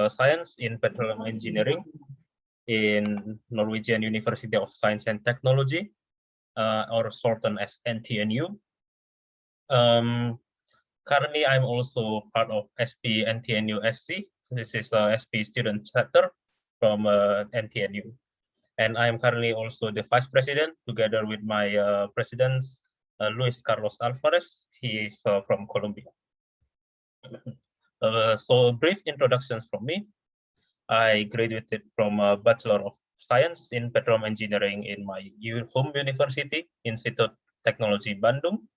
Science in Petroleum Engineering in Norwegian University of Science and Technology, or shortened as NTNU. Currently, I'm also part of SP NTNU SC. So this is the SP student chapter from NTNU. And I am currently also the vice president together with my president, Luis Carlos Alvarez. He is from Colombia. So brief introductions from me. I graduated from a Bachelor of Science in Petroleum Engineering in my home university, Institute Technology Bandung.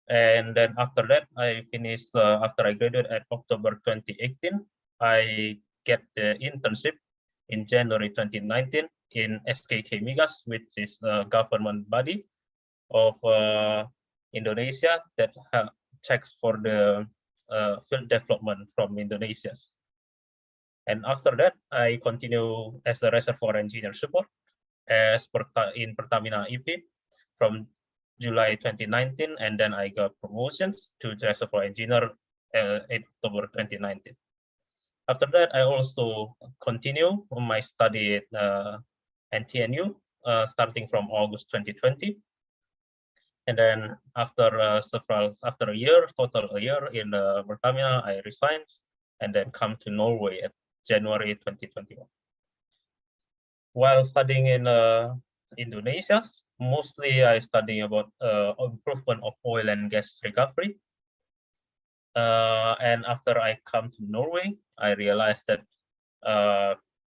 And then after that, I finished, after I graduated at October 2018, I get the internship in January 2019 in SKK Migas, which is a government body of Indonesia that checks for the field development from Indonesia. And after that, I continue as a reservoir engineer support in Pertamina EP from July 2019, and then I got promotions to reservoir engineer in October 2019. After that, I also continue my study at NTNU starting from August 2020. And then after after a year, total a year in Pertamina, I resigned and then come to Norway at January 2021. While studying in Indonesia, mostly I study about improvement of oil and gas recovery. And after I come to Norway, I realized that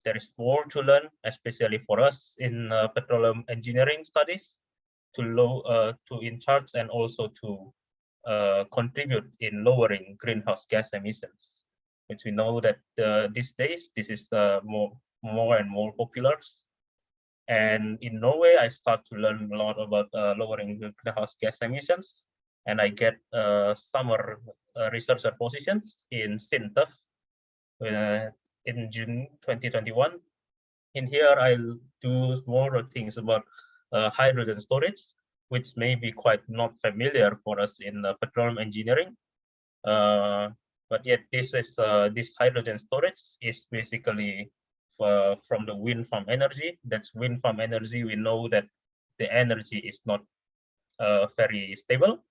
there is more to learn, especially for us in petroleum engineering studies, to in charge and also to contribute in lowering greenhouse gas emissions, which we know that these days this is more and more popular. And in Norway, I start to learn a lot about lowering the greenhouse gas emissions, and I get summer researcher positions in SINTEF in June 2021. In here, I'll do more things about hydrogen storage, which may be quite not familiar for us in petroleum engineering. But yet, this hydrogen storage is basically from the wind farm energy. That's wind farm energy. We know that the energy is not very stable.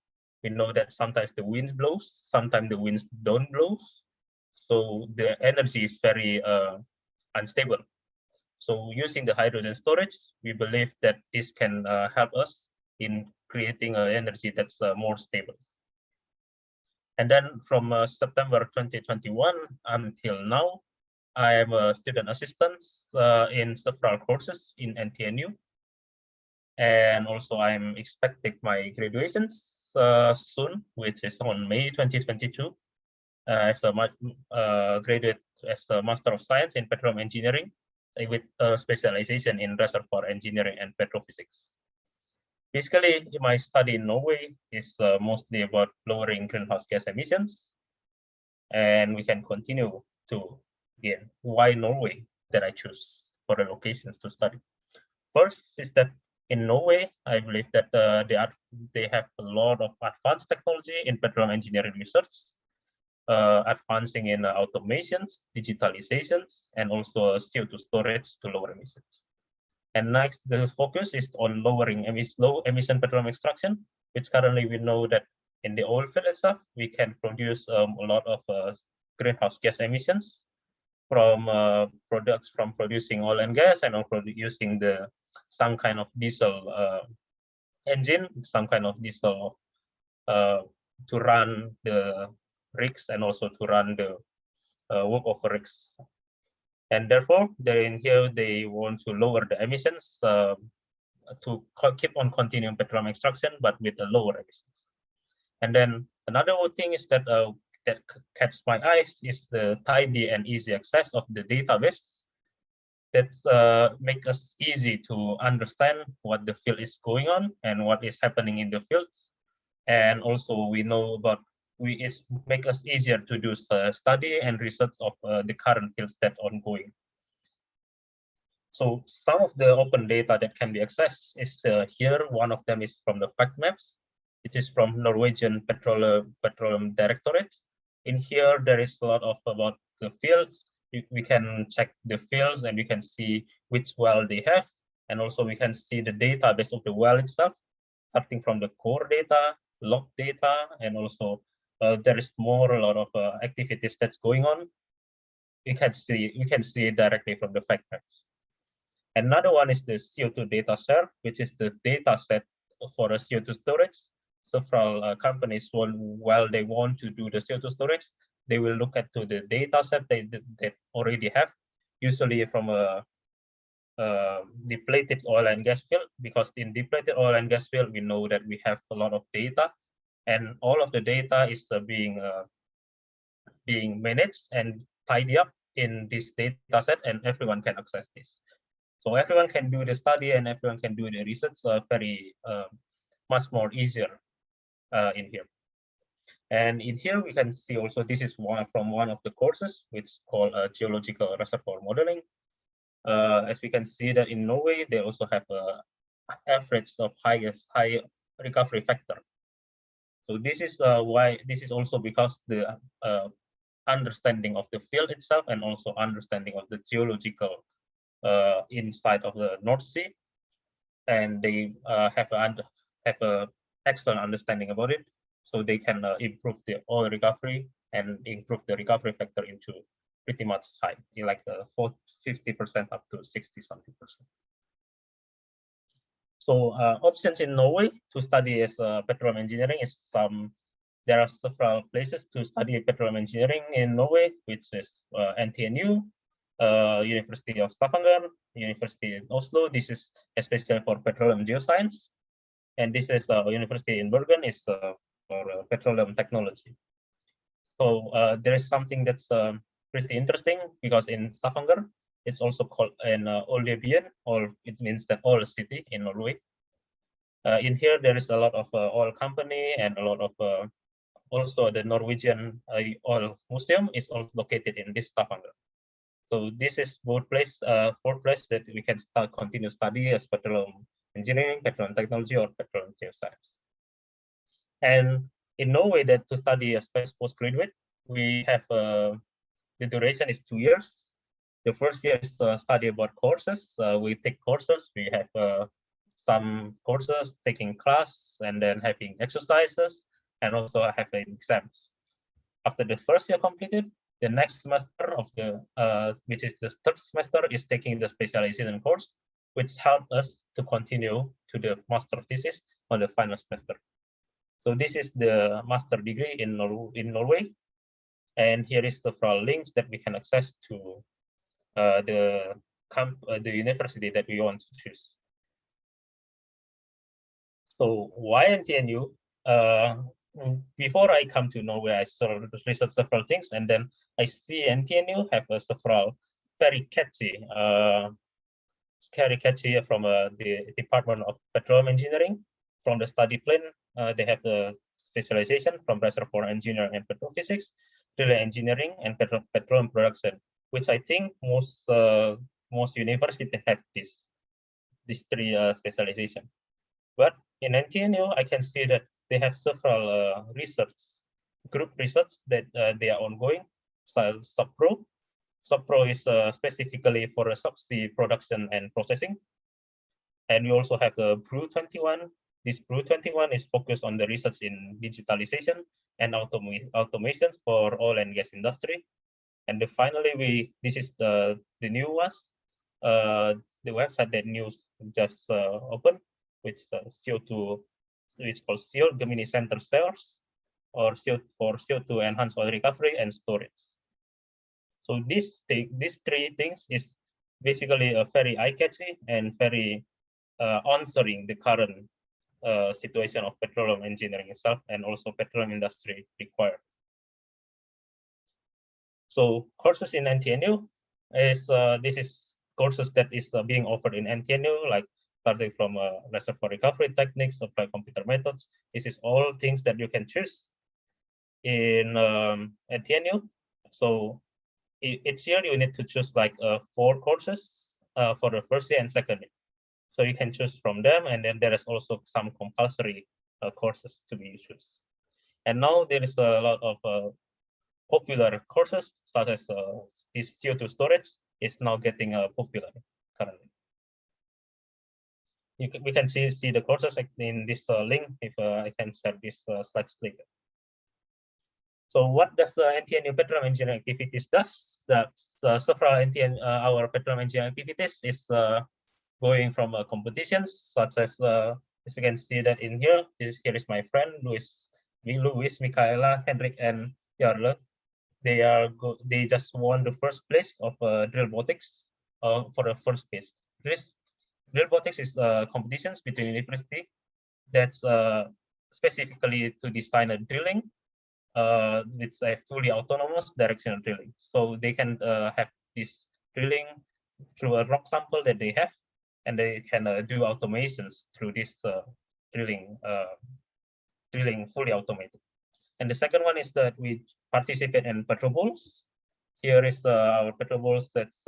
We know that sometimes the wind blows, sometimes the winds don't blow. So the energy is very unstable. So using the hydrogen storage, we believe that this can help us in creating an energy that's more stable. And then from September 2021 until now, I am a student assistant in several courses in NTNU. And also I'm expecting my graduations soon, which is on May 2022, as a graduate as a Master of Science in Petroleum Engineering with a specialization in reservoir engineering and petrophysics. Basically, my study in Norway is mostly about lowering greenhouse gas emissions, and we can continue to again why Norway that I choose for the locations to study. First is that in Norway, I believe that they have a lot of advanced technology in petroleum engineering research, advancing in automations, digitalizations, and also CO2 storage to lower emissions. And next, the focus is on lowering low emission petroleum extraction, which currently we know that in the oil field itself, we can produce a lot of greenhouse gas emissions from products from producing oil and gas, and also using some kind of diesel engine, some kind of diesel to run the rigs and also to run the work of rigs. And therefore, in here they want to lower the emissions to keep on continuing petroleum extraction, but with a lower emissions. And then another thing is that that catches my eyes is the tidy and easy access of the database. That make us easy to understand what the field is going on and what is happening in the fields. And also we know about it make us easier to do study and research of the current fields that are ongoing. So some of the open data that can be accessed is here. One of them is from the fact maps. It is from Norwegian Petroleum Directorate. In here, there is a lot of about the fields. We can check the fields and we can see which well they have, and also we can see the database of the well itself, starting from the core data, log data, and also there is a lot of activities that's going on. We can see it directly from the factors. Another one is the CO2 data share, which is the data set for a CO2 storage. Several companies, while they want to do the CO2 storage, they will look at to the data set they already have, usually from a depleted oil and gas field, because in depleted oil and gas field, we know that we have a lot of data, and all of the data is being managed and tidy up in this data set, and everyone can access this. So everyone can do the study and everyone can do the research very much more easier in here. And in here we can see also this is one of the courses, which is called geological reservoir modeling. As we can see that in Norway they also have a average of high recovery factor. So this is why this is also because the understanding of the field itself and also understanding of the geological inside of the North Sea, and they have a excellent understanding about it, so they can improve the oil recovery and improve the recovery factor into pretty much high, like 50% up to 60-something%. So options in Norway to study as petroleum engineering is there are several places to study petroleum engineering in Norway, which is NTNU, University of Stavanger, University in Oslo. This is especially for petroleum geoscience, and this is University in Bergen is for petroleum technology. So there is something that's pretty interesting, because in Stavanger it's also called an oljebyen, or it means the oil city in Norway. In here there is a lot of oil company, and a lot of also the Norwegian oil museum is also located in this Stavanger. So this is fourth place that we can continue study as petroleum engineering, petroleum technology, or petroleum geoscience. And in Norway, that to study as postgraduate, we have the duration is 2 years. The first year is study about courses. We take courses. We have some courses, taking class, and then having exercises, and also having exams. After the first year completed, the next semester of the which is the third semester, is taking the specialization course, which help us to continue to the master thesis on the final semester. So this is the master degree in Norway, and here is the links that we can access to the university that we want to choose. So why NTNU? Before I come to Norway, I sort of researched several things, and then I see NTNU have several very catchy from the Department of Petroleum Engineering. From the study plan, they have the specialization from reservoir engineering and petrophysics, relay engineering, and petroleum production, which I think most universities have these three specialization. But in NTNU, I can see that they have several group research that they are ongoing. So SubPro is specifically for subsea production and processing. And we also have the BRU21. This BRU21 is focused on the research in digitalization and automation for oil and gas industry. And finally, this is the newest, the website that news just opened, which CO2, which called CO Gemini Center Sales, or CO2 enhanced oil recovery and storage. So these three things is basically a very eye-catchy and very answering the current situation of petroleum engineering itself, and also petroleum industry required. So courses in NTNU is this is courses that is being offered in NTNU, like starting from reservoir recovery techniques, applied computer methods. This is all things that you can choose in NTNU. So each year you need to choose like 4 courses for the first year and second year. So you can choose from them, and then there is also some compulsory courses to be chosen. And now there is a lot of popular courses such as this CO2 storage is now getting popular currently. We can see the courses in this link if I can share this slides later. So what does the NTNU petroleum engineering activities does? Several our petroleum engineering activities is going from competitions such as we can see that in here. Here is my friend Luis, Michaela, Henrik, and Jarle. They just won the first place of drill robotics for the first place. Drill robotics is competitions between university that's specifically to design a drilling. It's a fully autonomous directional drilling. So they can have this drilling through a rock sample that they have, and they can do automations through this drilling fully automated. And the second one is that we participate in Petrobols. Here is our Petrobols that's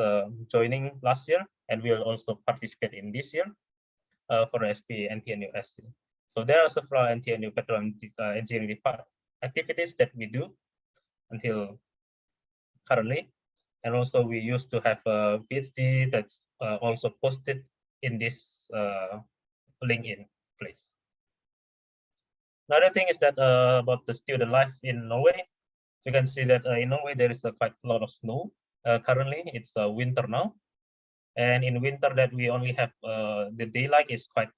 joining last year, and we'll also participate in this year for SP NTNU SC. So there are several NTNU petroleum engineering activities that we do until currently. And also we used to have a PhD that's also posted in this LinkedIn place. Another thing is that about the student life in Norway. You can see that in Norway there is quite a lot of snow. Currently it's winter now, and in winter that we only have the daylight is quite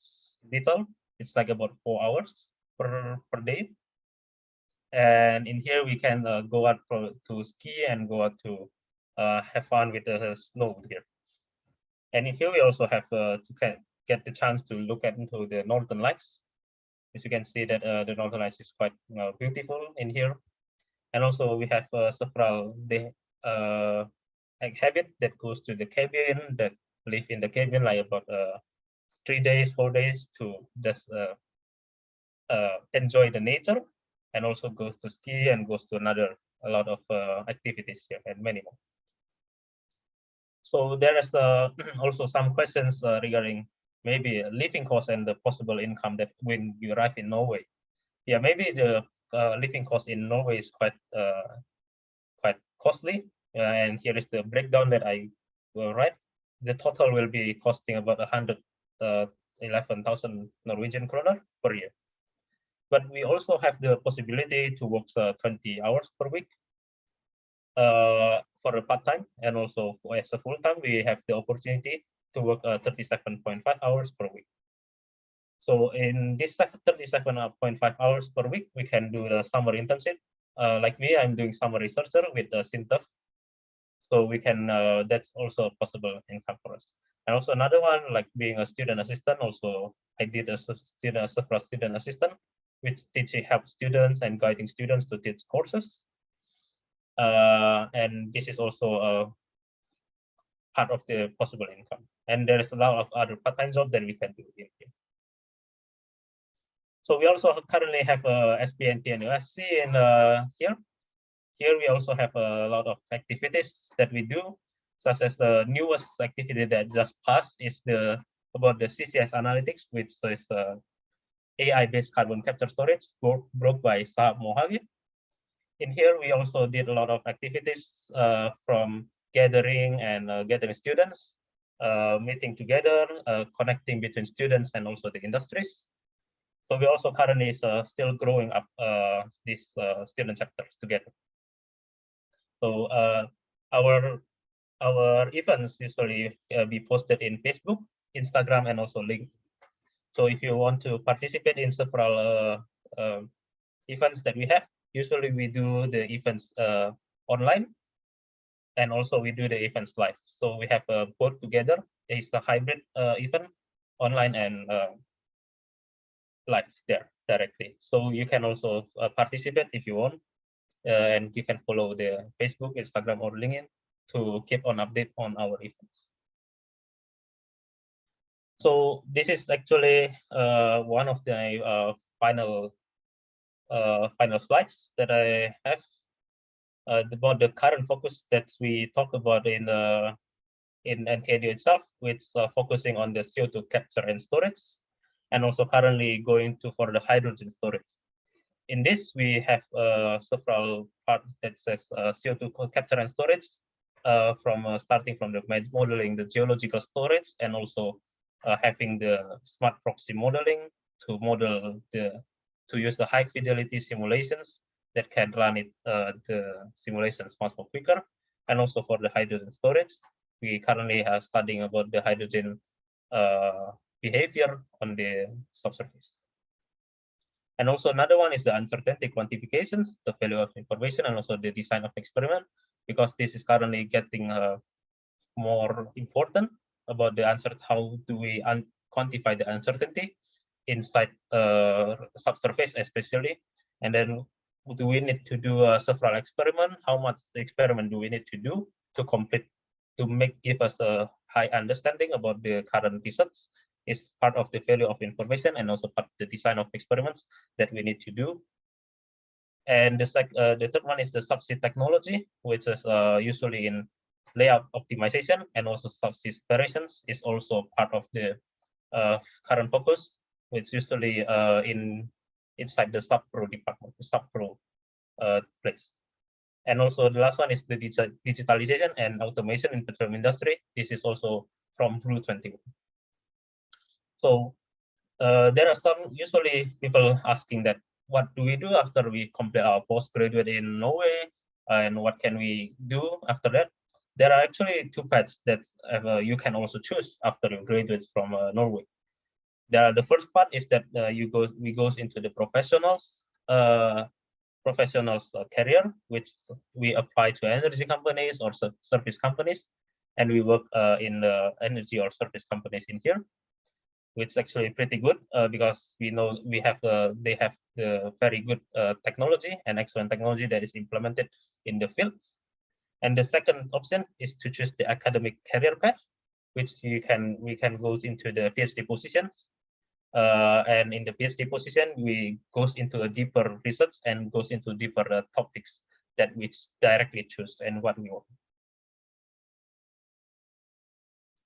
little. It's like about 4 hours per day. And in here we can go out to ski and go out to have fun with the snow here. And in here we also have to get the chance to look into the northern lights. As you can see that the northern lights is quite beautiful in here. And also we have several habit that goes to the cabin, that live in the cabin like about 3 days, 4 days to just enjoy the nature, and also goes to ski and goes to a lot of activities here and many more. So there is also some questions regarding maybe living cost and the possible income that when you arrive in Norway. Yeah, maybe the living cost in Norway is quite costly. And here is the breakdown that I will write. The total will be costing about 111,000 Norwegian kroner per year. But we also have the possibility to work 20 hours per week for a part-time, and also as a full-time, we have the opportunity to work 37.5 hours per week. So in this 37.5 hours per week, we can do the summer internship. Like me, I'm doing summer researcher with SINTEF. So we can, that's also a possible income for us. And also another one, like being a student assistant, also I did several student assistant, which help students and guiding students to teach courses. And this is also a part of the possible income. And there is a lot of other part-time jobs that we can do in here. So we also currently have a SPNT and USC in here. Here we also have a lot of activities that we do, such as the newest activity that just passed is about the CCS analytics, which is AI-based carbon capture storage brought by Sahab Mohaghi. In here, we also did a lot of activities from gathering students, meeting together, connecting between students and also the industries. So we also currently still growing up these student chapters together. So our events usually be posted in Facebook, Instagram, and also LinkedIn. So if you want to participate in several events that we have, usually we do the events online, and also we do the events live. So we have both together. It's a hybrid event, online and live there directly. So you can also participate if you want, and you can follow the Facebook, Instagram, or LinkedIn to keep on update on our events. So this is actually one of the final slides that I have about the current focus that we talked about in NTNU itself, which focusing on the CO2 capture and storage, and also currently going for the hydrogen storage. in this, we have several parts that says CO2 capture and storage, from starting from the modeling the geological storage, and also having the smart proxy modeling to model to use the high fidelity simulations that can run the simulations much more quicker. And also for the hydrogen storage, we currently are studying about the hydrogen behavior on the subsurface. And also another one is the uncertainty quantifications, the value of information, and also the design of experiment, because this is currently getting more important about the answer. How do we quantify the uncertainty inside subsurface especially? And then do we need to do several experiment? How much experiment do we need to do to complete, to give us a high understanding about the current results? Is part of the value of information, and also part of the design of experiments that we need to do. And the third one is the subsea technology, which is usually in layout optimization, and also subsea separations is also part of the current focus, which usually inside the sub-pro department, the sub-pro place. And also the last one is the digitalization and automation in petroleum industry. This is also from RUE 21. So there are some usually people asking that what do we do after we complete our postgraduate in Norway, and what can we do after that? There are actually two paths that you can also choose after you graduate from Norway. The first part is that we goes into the professionals career, which we apply to energy companies or service companies, and we work in the energy or service companies in here, which is actually pretty good because we know they have the very good technology and excellent technology that is implemented in the fields. And the second option is to choose the academic career path, which we can go into the PhD positions. And in the PhD position, we goes into a deeper research and goes into deeper topics that we directly choose and what we want.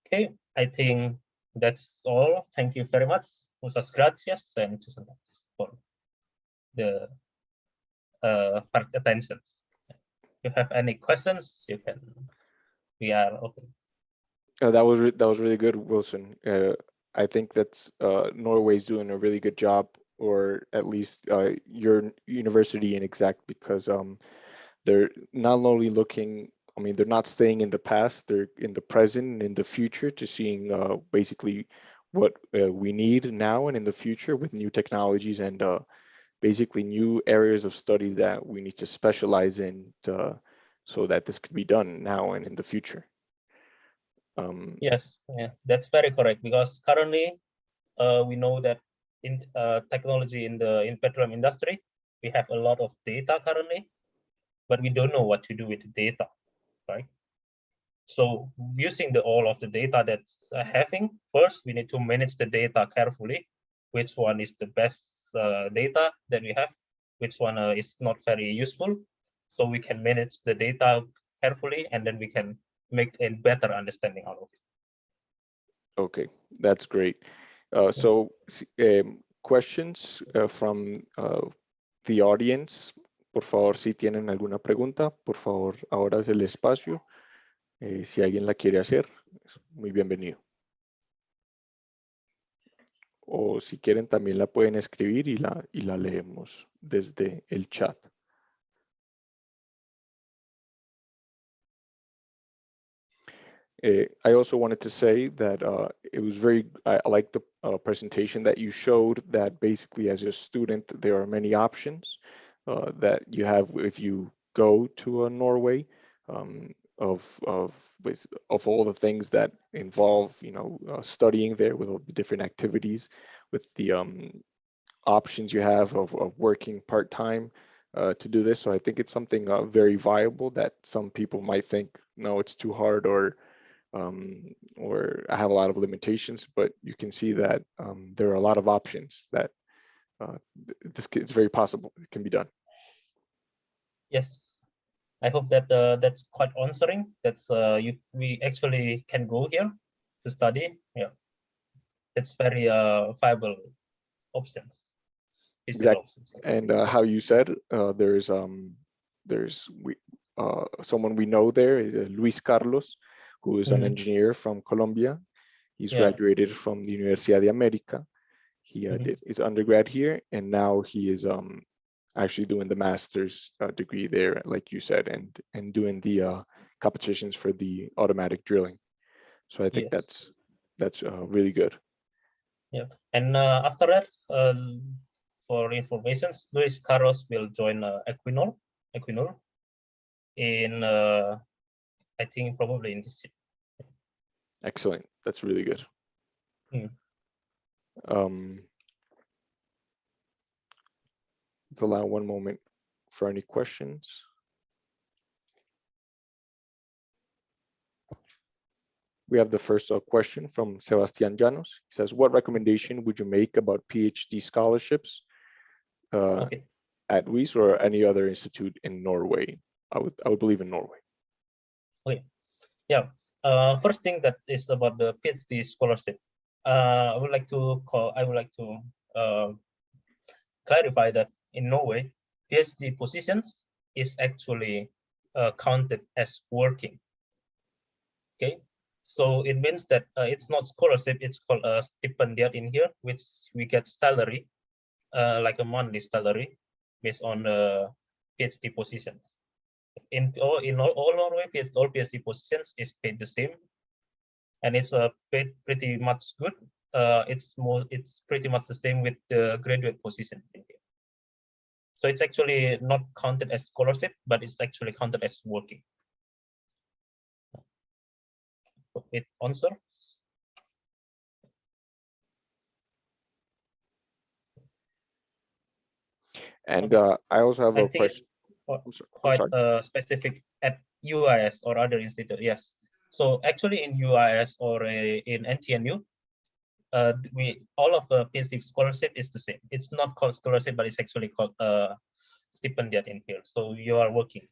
Okay, I think that's all. Thank you very much. Muchas gracias and for the attention. If you have any questions, you can. We are open. That was really good, Wilson. I think that's Norway's doing a really good job, or at least your university in Exact, because they're not only looking, I mean, they're not staying in the past, they're in the present and in the future to seeing basically what we need now and in the future with new technologies and basically new areas of study that we need to specialize in so that this could be done now and in the future. Yes, yeah, that's very correct, because currently we know that in technology in petroleum industry, we have a lot of data currently, but we don't know what to do with the data, right? So using all of the data that's having, first we need to manage the data carefully. Which one is the best data that we have? Which one is not very useful? So we can manage the data carefully, and then we can make a better understanding out of it. Okay, that's great. So questions from the audience. Por favor, si tienen alguna pregunta, por favor, ahora es el espacio. Si alguien la quiere hacer, es muy bienvenido. O si quieren, también la pueden escribir y la leemos desde el chat. I also wanted to say that it was I like the presentation that you showed, that basically as a student, there are many options that you have if you go to Norway, of all the things that involve, studying there, with all the different activities, with the options you have of working part-time to do this. So I think it's something very viable that some people might think, no, it's too hard, or I have a lot of limitations, but you can see that there are a lot of options that it's very possible. It can be done. Yes, I hope that that's quite answering. That's we actually can go here to study. Yeah, it's very viable options. Exactly. And how you said, there's someone we know there, Luis Carlos, who is an engineer from Colombia. He's graduated from the Universidad de America. He did his undergrad here, and now he is actually doing the master's degree there, like you said, and doing the competitions for the automatic drilling. So I think that's really good. Yeah, and after that, for information, Luis Carlos will join Equinor in I think probably in this year. Excellent. That's really good. Let's allow one moment for any questions. We have the first question from Sebastian Llanos. He says, what recommendation would you make about PhD scholarships at WIS or any other institute in Norway? I would believe in Norway. Okay. Yeah. First thing that is about the PhD scholarship. I would like to clarify that in Norway, PhD positions is actually counted as working. Okay, so it means that it's not scholarship, it's called a stipendiat in here, which we get salary, like a monthly salary based on PhD positions. In all Norway, all PhD positions is paid the same, and it's paid pretty much good. It's pretty much the same with the graduate positions in here. So it's actually not counted as scholarship, but it's actually counted as working. It answer. And I also have a question. Quite specific at UIS or other institute. Yes. So actually in UIS or in NTNU, all of the PhD scholarship is the same. It's not called scholarship, but it's actually called stipendiat in here. So you are working.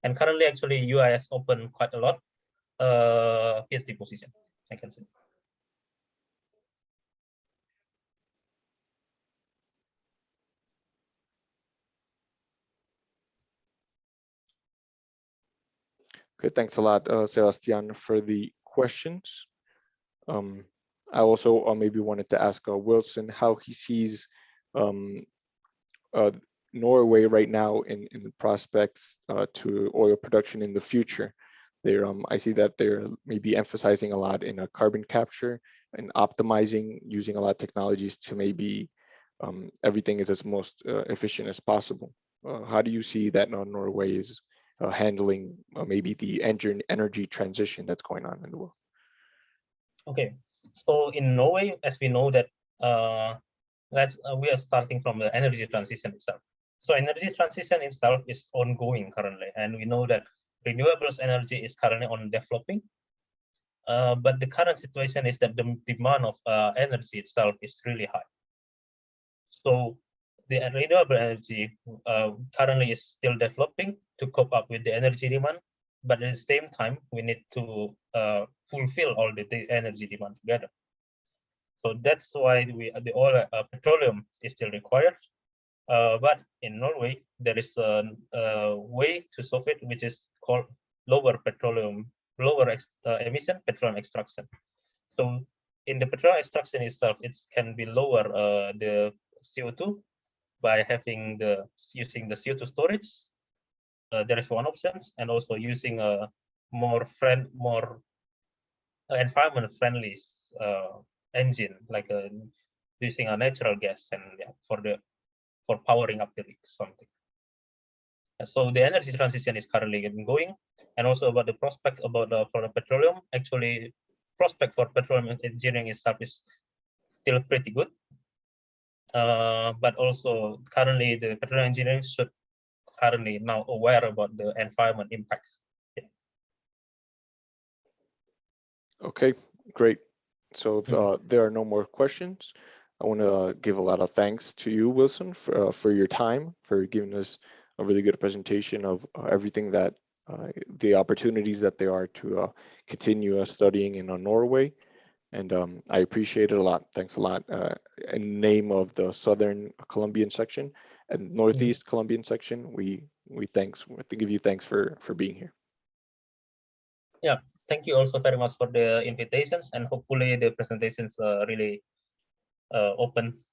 And currently, actually, UIS open quite a lot PhD positions, I can say. Okay, thanks a lot, Sebastian, for the questions. I also maybe wanted to ask Wilson how he sees Norway right now in the prospects to oil production in the future. I see that they're maybe emphasizing a lot in carbon capture and optimizing, using a lot of technologies to maybe everything is as most efficient as possible. How do you see that Norway is handling maybe the energy transition that's going on in the world? Okay, so in Norway, as we know that we are starting from the energy transition itself. So energy transition itself is ongoing currently, and we know that renewables energy is currently on developing. But the current situation is that the demand of energy itself is really high. So the renewable energy currently is still developing to cope up with the energy demand, but at the same time, we need to fulfill all the energy demand together. So that's why the oil petroleum is still required. But in Norway, there is a way to solve it, which is called lower emission petroleum extraction. So in the petroleum extraction itself, it can be lower the CO2 by using the CO2 storage. There is one option, and also using a more environment friendly engine, like using a natural gas and for powering up the rig, something. So the energy transition is currently going, and also about the prospect about for the petroleum. Actually, prospect for petroleum engineering itself is still pretty good. But also currently the petroleum engineering should currently now aware about the environment impact. Yeah. Okay, great. So if there are no more questions, I want to give a lot of thanks to you, Wilson, for your time, for giving us a really good presentation of everything that the opportunities that there are to continue studying in Norway, And I appreciate it a lot. Thanks a lot. In name of the Southern Colombian section and Northeast Colombian section, we give you thanks for being here. Yeah, thank you also very much for the invitations, and hopefully the presentations really open.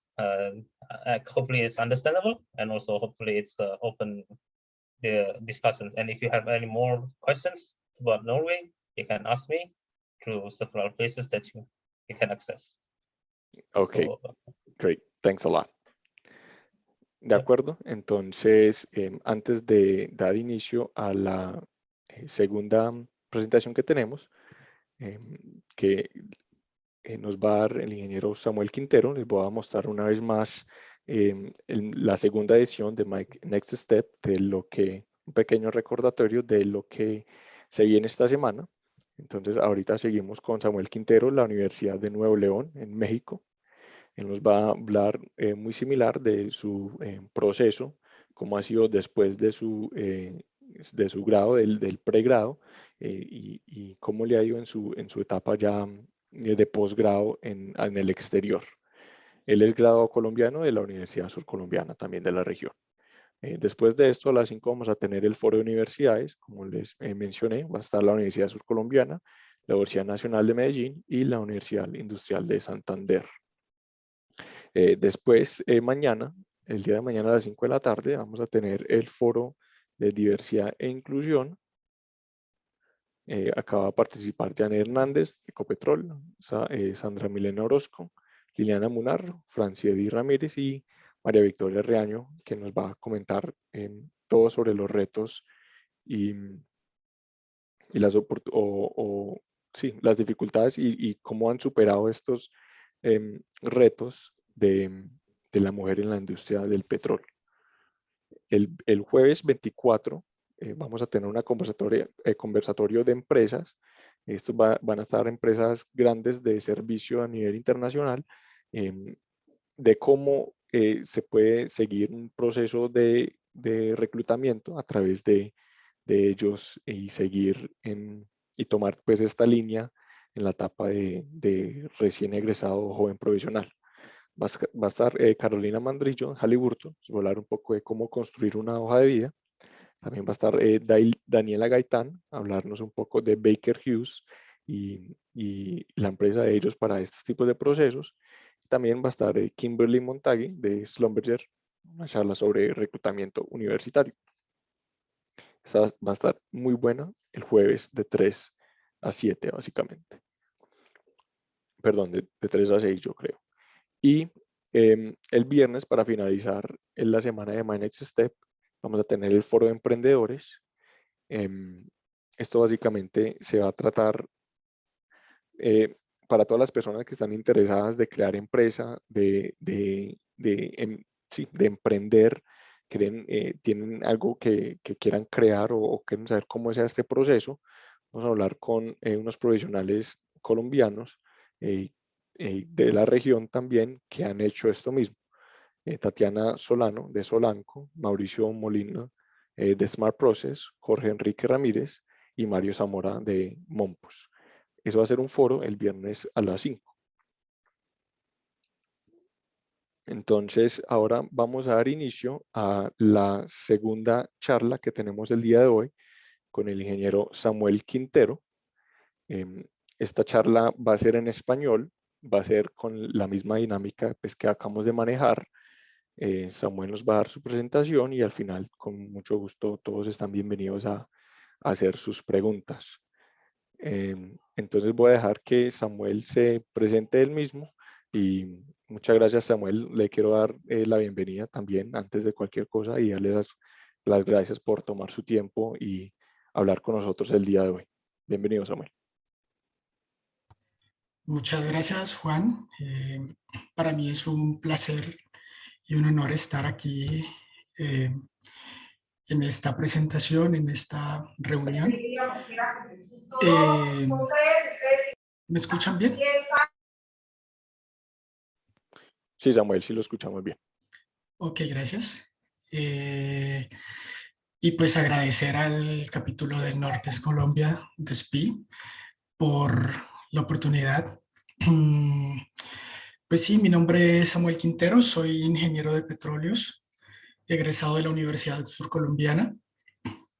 Hopefully it's understandable, and also hopefully it's open the discussions. And if you have any more questions about Norway, you can ask me through several places that you can access. Okay, So, great. Thanks a lot. De acuerdo, entonces antes de dar inicio a la segunda presentación que tenemos, que nos va a dar el ingeniero Samuel Quintero, les voy a mostrar una vez más la segunda edición de Next Step, un pequeño recordatorio de lo que se viene esta semana. Entonces ahorita seguimos con Samuel Quintero, la Universidad de Nuevo León en México. Él nos va a hablar muy similar de su proceso, cómo ha sido después de su grado, del pregrado, y cómo le ha ido en su etapa ya de posgrado en el exterior. Él es graduado colombiano de la Universidad Surcolombiana, también de la región. Después de esto, a las 5 vamos a tener el foro de universidades, como les mencioné, va a estar la Universidad Surcolombiana, la Universidad Nacional de Medellín y la Universidad Industrial de Santander. Después, mañana, el día de mañana a las 5 de la tarde, vamos a tener el foro de diversidad e inclusión. Acá va a participar Janet Hernández de Ecopetrol, Sandra Milena Orozco, Liliana Munar, Franciedi Ramírez y María Victoria Reaño, que nos va a comentar todo sobre los retos y las dificultades y cómo han superado estos retos de la mujer en la industria del petróleo. El jueves 24 vamos a tener una conversatorio de empresas. Estos van a estar empresas grandes de servicio a nivel internacional, de cómo se puede seguir un proceso de reclutamiento a través de ellos y seguir y tomar pues esta línea en la etapa de recién egresado o joven profesional. Va a estar Carolina Mandrillo, Halliburton, va a hablar un poco de cómo construir una hoja de vida. También va a estar Daniela Gaitán, a hablarnos un poco de Baker Hughes y la empresa de ellos para estos tipos de procesos. También va a estar Kimberly Montague de Schlumberger, una charla sobre reclutamiento universitario. Esta va a estar muy buena el jueves de 3 a 7 básicamente. Perdón, de 3 a 6 yo creo. Y el viernes, para finalizar en la semana de My Next Step, vamos a tener el foro de emprendedores. Esto básicamente se va a tratar para todas las personas que están interesadas de crear empresa, de emprender, tienen algo que quieran crear o quieren saber cómo sea este proceso. Vamos a hablar con unos profesionales colombianos de la región también que han hecho esto mismo. Tatiana Solano de Solanco, Mauricio Molina de Smart Process, Jorge Enrique Ramírez y Mario Zamora de Mompos. Eso va a ser un foro el viernes a las 5. Entonces, ahora vamos a dar inicio a la segunda charla que tenemos el día de hoy con el ingeniero Samuel Quintero. Esta charla va a ser en español, va a ser con la misma dinámica pues, que acabamos de manejar. Samuel nos va a dar su presentación y al final, con mucho gusto, todos están bienvenidos a hacer sus preguntas. Entonces voy a dejar que Samuel se presente él mismo y muchas gracias, Samuel. Le quiero dar la bienvenida también antes de cualquier cosa y darle las gracias por tomar su tiempo y hablar con nosotros el día de hoy. Bienvenido, Samuel. Muchas gracias, Juan. Para mí es un placer y un honor estar aquí en esta presentación, en esta reunión. ¿Me escuchan bien? Sí, Samuel, sí lo escuchamos bien. Ok, gracias. Y pues agradecer al capítulo de Nortes Colombia de SPI por la oportunidad Pues sí, mi nombre es Samuel Quintero, soy ingeniero de petróleos, egresado de la Universidad Surcolombiana,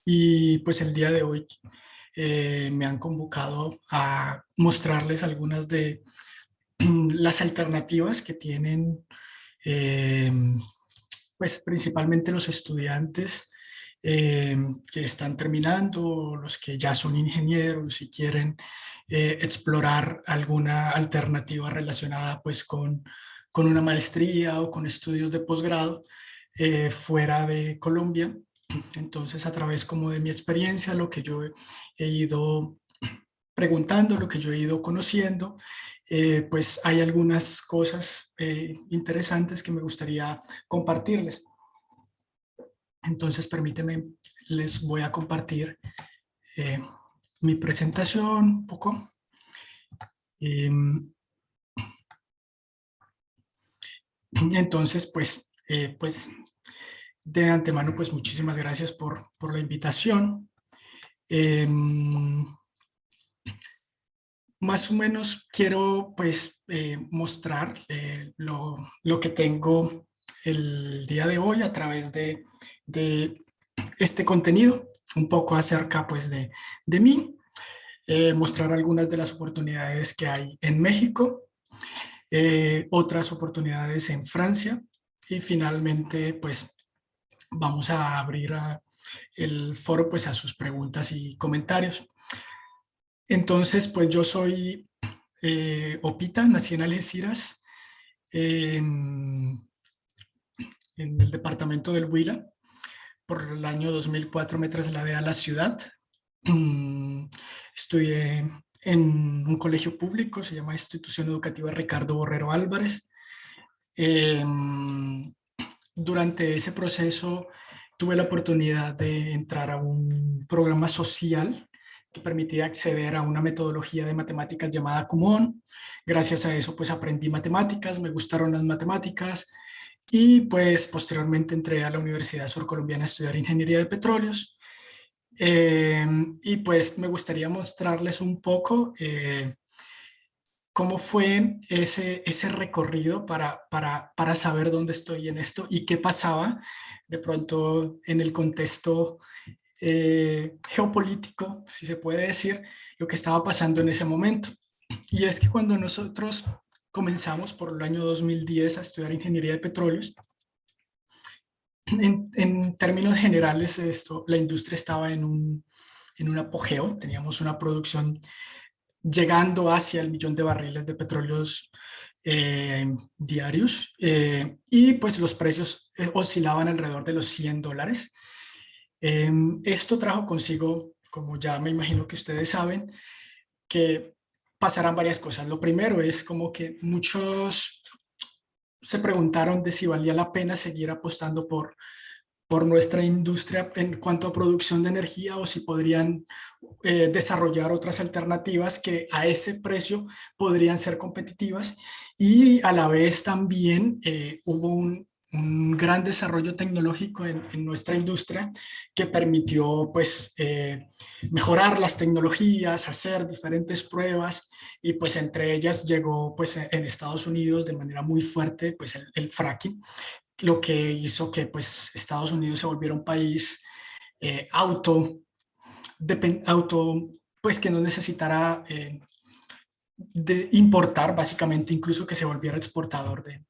y pues el día de hoy me han convocado a mostrarles algunas de las alternativas que tienen eh, pues principalmente los estudiantes que están terminando, los que ya son ingenieros y quieren explorar alguna alternativa relacionada pues con una maestría o con estudios de posgrado fuera de Colombia. Entonces, a través como de mi experiencia, lo que yo he ido preguntando, lo que yo he ido conociendo, pues hay algunas cosas interesantes que me gustaría compartirles. Entonces, permíteme, les voy a compartir eh, mi presentación un poco. Entonces, pues de antemano, pues muchísimas gracias por la invitación. Más o menos quiero pues mostrar lo que tengo el día de hoy a través de este contenido, un poco acerca pues de mí, mostrar algunas de las oportunidades que hay en México, otras oportunidades en Francia y finalmente pues vamos a abrir el foro pues a sus preguntas y comentarios. Entonces pues yo soy Opita, nací en Algeciras, en, en el departamento del Huila. Por el año 2004 me trasladé a la ciudad. Estudié en un colegio público, se llama Institución Educativa Ricardo Borrero Álvarez. Durante ese proceso tuve la oportunidad de entrar a un programa social que permitía acceder a una metodología de matemáticas llamada Kumon. Gracias a eso pues aprendí matemáticas, me gustaron las matemáticas y pues posteriormente entré a la Universidad Surcolombiana a estudiar Ingeniería de Petróleos. Y pues me gustaría mostrarles un poco cómo fue ese recorrido para saber dónde estoy en esto y qué pasaba de pronto en el contexto geopolítico, si se puede decir, lo que estaba pasando en ese momento. Y es que cuando nosotros comenzamos por el año 2010 a estudiar Ingeniería de Petróleos, en términos generales, la industria estaba en un apogeo, teníamos una producción llegando hacia el 1.000.000 de barriles de petróleos diarios y pues los precios oscilaban alrededor de los $100. Esto trajo consigo, como ya me imagino que ustedes saben, que pasarán varias cosas. Lo primero es como que muchos se preguntaron de si valía la pena seguir apostando por nuestra industria en cuanto a producción de energía o si podrían desarrollar otras alternativas que a ese precio podrían ser competitivas y a la vez también hubo un gran desarrollo tecnológico en nuestra industria que permitió pues mejorar las tecnologías, hacer diferentes pruebas y pues entre ellas llegó pues en Estados Unidos de manera muy fuerte pues el fracking, lo que hizo que pues Estados Unidos se volviera un país auto, pues que no necesitara de importar, básicamente, incluso que se volviera exportador de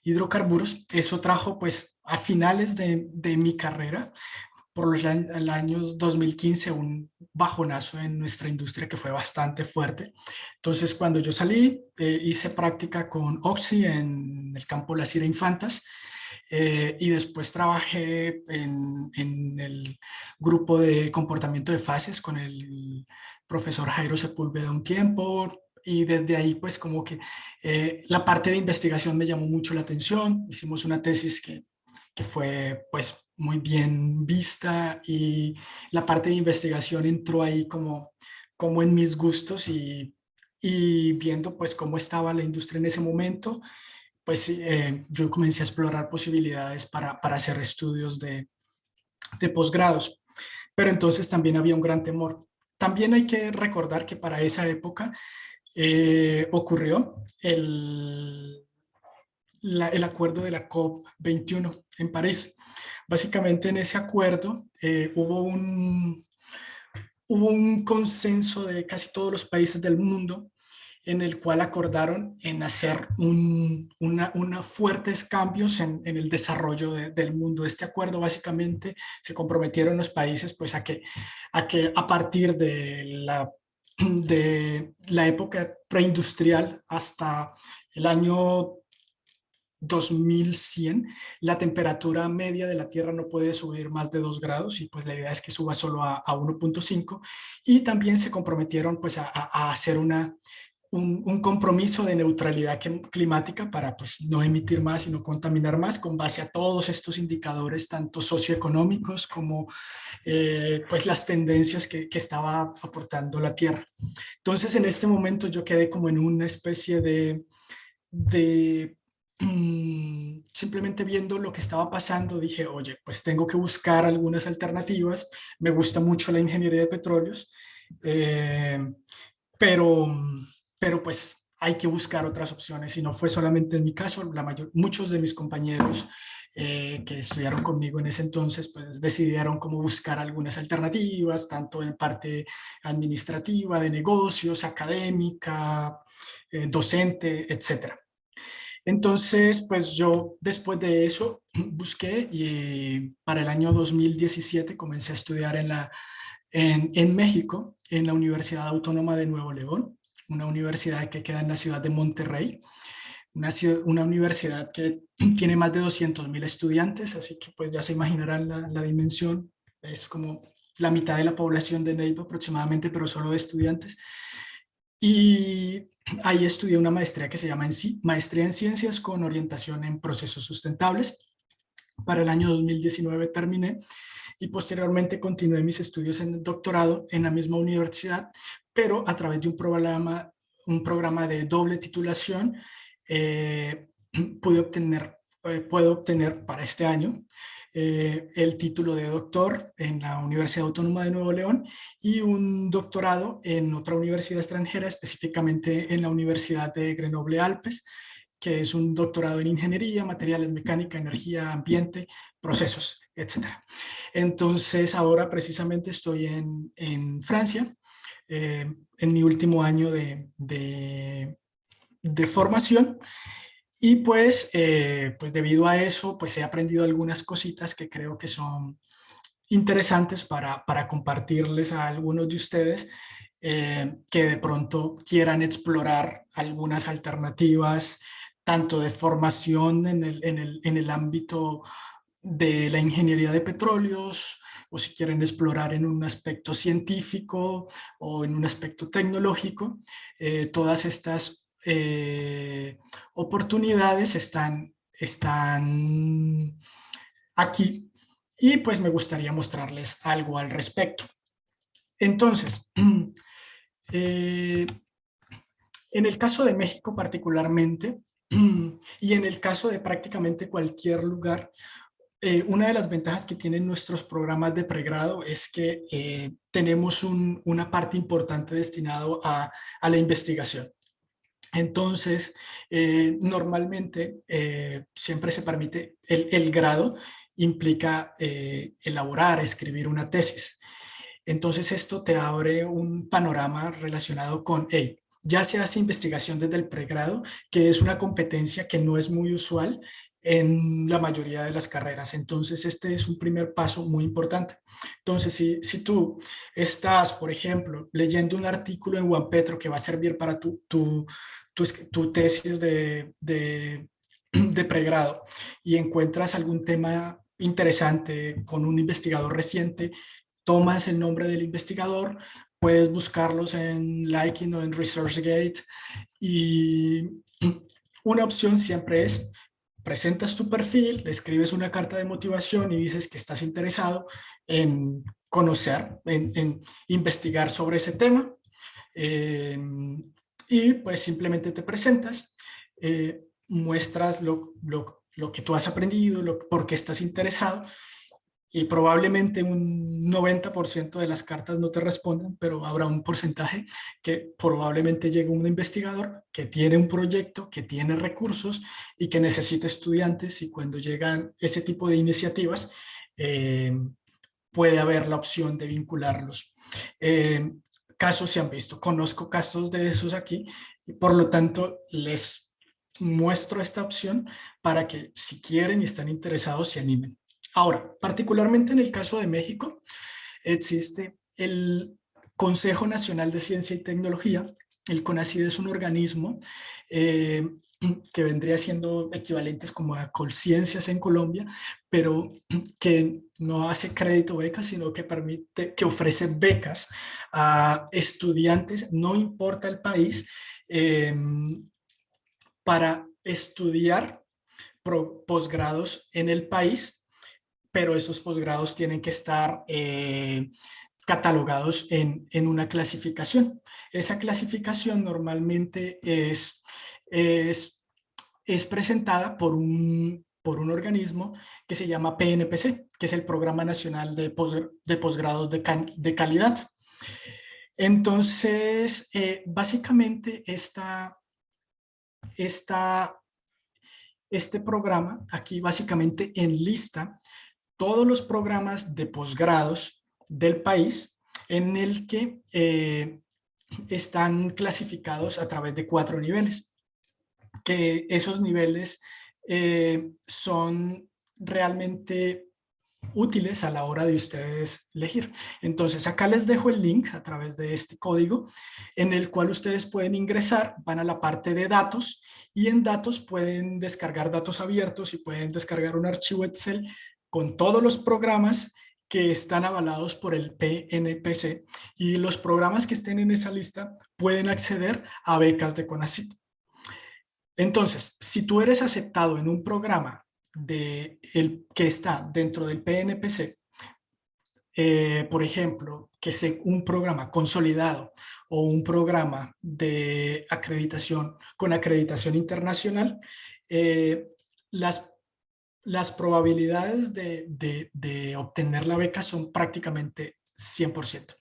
hidrocarburos. Eso trajo pues a finales de mi carrera, por los años 2015, un bajonazo en nuestra industria que fue bastante fuerte. Entonces, cuando yo salí, hice práctica con Oxy en el campo Las Ira Infantas, y después trabajé en el grupo de comportamiento de fases con el profesor Jairo Sepúlveda un tiempo, y desde ahí pues como que la parte de investigación me llamó mucho la atención. Hicimos una tesis que fue pues muy bien vista y la parte de investigación entró ahí como en mis gustos y viendo pues cómo estaba la industria en ese momento, pues yo comencé a explorar posibilidades para hacer estudios de posgrados. Pero entonces también había un gran temor. También hay que recordar que para esa época ocurrió el acuerdo de la COP21 en París. Básicamente en ese acuerdo hubo un consenso de casi todos los países del mundo en el cual acordaron en hacer unos fuertes cambios en el desarrollo del mundo. Este acuerdo básicamente se comprometieron los países pues a que a partir de la época preindustrial hasta el año 2100, la temperatura media de la Tierra no puede subir más de 2 grados y pues la idea es que suba solo a 1.5, y también se comprometieron pues a hacer un compromiso de neutralidad climática para pues no emitir más y no contaminar más con base a todos estos indicadores tanto socioeconómicos como pues las tendencias que estaba aportando la Tierra. Entonces en este momento yo quedé como en una especie de simplemente viendo lo que estaba pasando, dije, oye, pues tengo que buscar algunas alternativas. Me gusta mucho la ingeniería de petróleos, pero pues hay que buscar otras opciones, y no fue solamente en mi caso, muchos de mis compañeros que estudiaron conmigo en ese entonces, pues decidieron cómo buscar algunas alternativas, tanto en parte administrativa, de negocios, académica, docente, etcétera. Entonces, pues yo después de eso busqué y para el año 2017 comencé a estudiar en México, en la Universidad Autónoma de Nuevo León, una universidad que queda en la ciudad de Monterrey, una universidad que tiene más de 200,000 estudiantes, así que pues ya se imaginarán la dimensión, es como la mitad de la población de Neiva aproximadamente, pero solo de estudiantes. Y ahí estudié una maestría que se llama Maestría en Ciencias con orientación en procesos sustentables. Para el año 2019 terminé y posteriormente continué mis estudios en el doctorado en la misma universidad, pero a través de un programa de doble titulación. Puedo obtener para este año el título de doctor en la Universidad Autónoma de Nuevo León y un doctorado en otra universidad extranjera, específicamente en la Universidad de Grenoble-Alpes, que es un doctorado en ingeniería, materiales, mecánica, energía, ambiente, procesos, etc. Entonces ahora precisamente estoy en Francia, en mi último año de formación. Y pues debido a eso, pues he aprendido algunas cositas que creo que son interesantes para compartirles a algunos de ustedes que de pronto quieran explorar algunas alternativas, tanto de formación en el ámbito de la ingeniería de petróleos, o si quieren explorar en un aspecto científico o en un aspecto tecnológico. Todas estas oportunidades están aquí, y pues me gustaría mostrarles algo al respecto. Entonces, en el caso de México particularmente, y en el caso de prácticamente cualquier lugar, una de las ventajas que tienen nuestros programas de pregrado es que tenemos una parte importante destinado a la investigación. Entonces, normalmente siempre se permite, el grado implica elaborar, escribir una tesis. Entonces esto te abre un panorama relacionado con, hey, ya se hace investigación desde el pregrado, que es una competencia que no es muy usual en la mayoría de las carreras. Entonces este es un primer paso muy importante. Entonces si tú estás, por ejemplo, leyendo un artículo en Juan Petro que va a servir para tu tesis de pregrado, y encuentras algún tema interesante con un investigador reciente, tomas el nombre del investigador, puedes buscarlos en Liking o en ResearchGate, y una opción siempre es: presentas tu perfil, le escribes una carta de motivación y dices que estás interesado en conocer, en investigar sobre ese tema, y pues simplemente te presentas, muestras lo que tú has aprendido, por qué estás interesado, y probablemente un 90% de las cartas no te respondan, pero habrá un porcentaje que probablemente llegue un investigador que tiene un proyecto, que tiene recursos y que necesita estudiantes, y cuando llegan ese tipo de iniciativas, puede haber la opción de vincularlos. Casos se han visto, conozco casos de esos aquí, y por lo tanto les muestro esta opción para que si quieren y están interesados se animen. Ahora, particularmente en el caso de México, existe el Consejo Nacional de Ciencia y Tecnología. El CONACYT es un organismo que vendría siendo equivalentes como a Colciencias en Colombia, pero que no hace crédito becas, sino que permite, que ofrece becas a estudiantes, no importa el país, para estudiar posgrados en el país, pero esos posgrados tienen que estar catalogados en una clasificación. Esa clasificación normalmente es presentada por un organismo que se llama PNPC, que es el Programa Nacional de Posgrados de Calidad. Entonces, básicamente este programa aquí básicamente enlista todos los programas de posgrados del país en el que están clasificados a través de 4 niveles, que esos niveles son realmente útiles a la hora de ustedes elegir. Entonces acá les dejo el link a través de este código en el cual ustedes pueden ingresar, van a la parte de datos y en datos pueden descargar datos abiertos y pueden descargar un archivo Excel con todos los programas que están avalados por el PNPC, y los programas que estén en esa lista pueden acceder a becas de CONACYT. Entonces, si tú eres aceptado en un programa que está dentro del PNPC, por ejemplo, que sea un programa consolidado o un programa de acreditación con acreditación internacional, las probabilidades de obtener la beca son prácticamente 100%.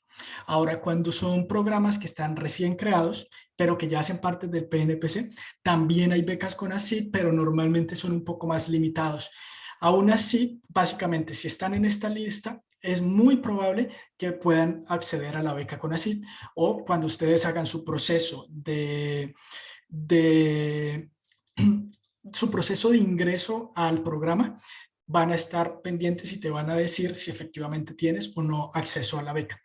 Ahora, cuando son programas que están recién creados, pero que ya hacen parte del PNPC, también hay becas CONACYT, pero normalmente son un poco más limitados. Aún así, básicamente, si están en esta lista, es muy probable que puedan acceder a la beca CONACYT, o cuando ustedes hagan su proceso su proceso de ingreso al programa, van a estar pendientes y te van a decir si efectivamente tienes o no acceso a la beca.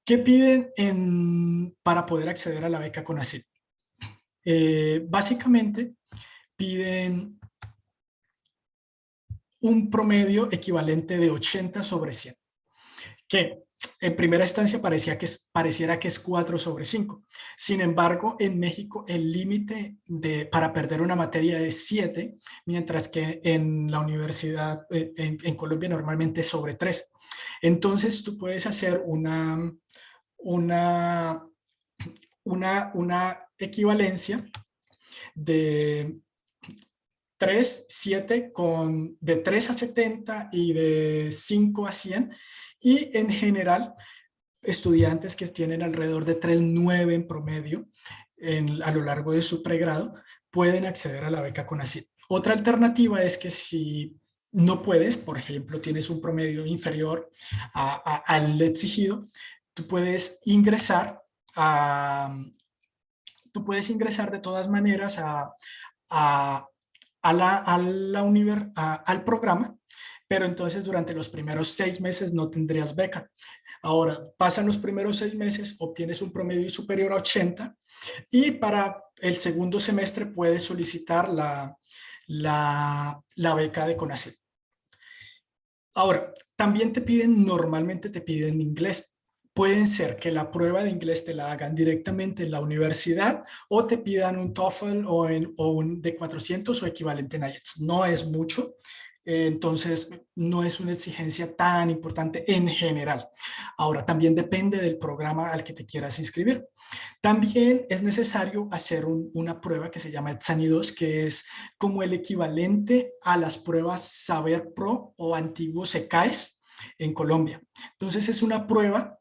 ¿Qué piden para poder acceder a la beca CONACYT? Básicamente piden un promedio equivalente de 80 sobre 100, que en primera instancia pareciera que es 4 sobre 5. Sin embargo, en México el límite para perder una materia es 7, mientras que en la universidad, en Colombia normalmente es sobre 3. Entonces tú puedes hacer una equivalencia de 3, 7, de 3 a 70 y de 5 a 100, y en general estudiantes que tienen alrededor de 3.9 en promedio a lo largo de su pregrado pueden acceder a la beca CONACYT. Otra alternativa es que si no puedes, por ejemplo, tienes un promedio inferior al exigido, tú puedes ingresar de todas maneras al programa, pero entonces durante los primeros 6 meses no tendrías beca. Ahora, pasan los primeros 6 meses, obtienes un promedio superior a 80 y para el segundo semestre puedes solicitar la beca de CONACYT. Ahora, también normalmente te piden inglés. Pueden ser que la prueba de inglés te la hagan directamente en la universidad o te pidan un TOEFL o un de 400 o equivalente en IELTS. No es mucho, entonces no es una exigencia tan importante en general. Ahora, también depende del programa al que te quieras inscribir. También es necesario hacer una prueba que se llama ETSANI-2, que es como el equivalente a las pruebas Saber Pro o antiguos ECAES, en Colombia. Entonces es una prueba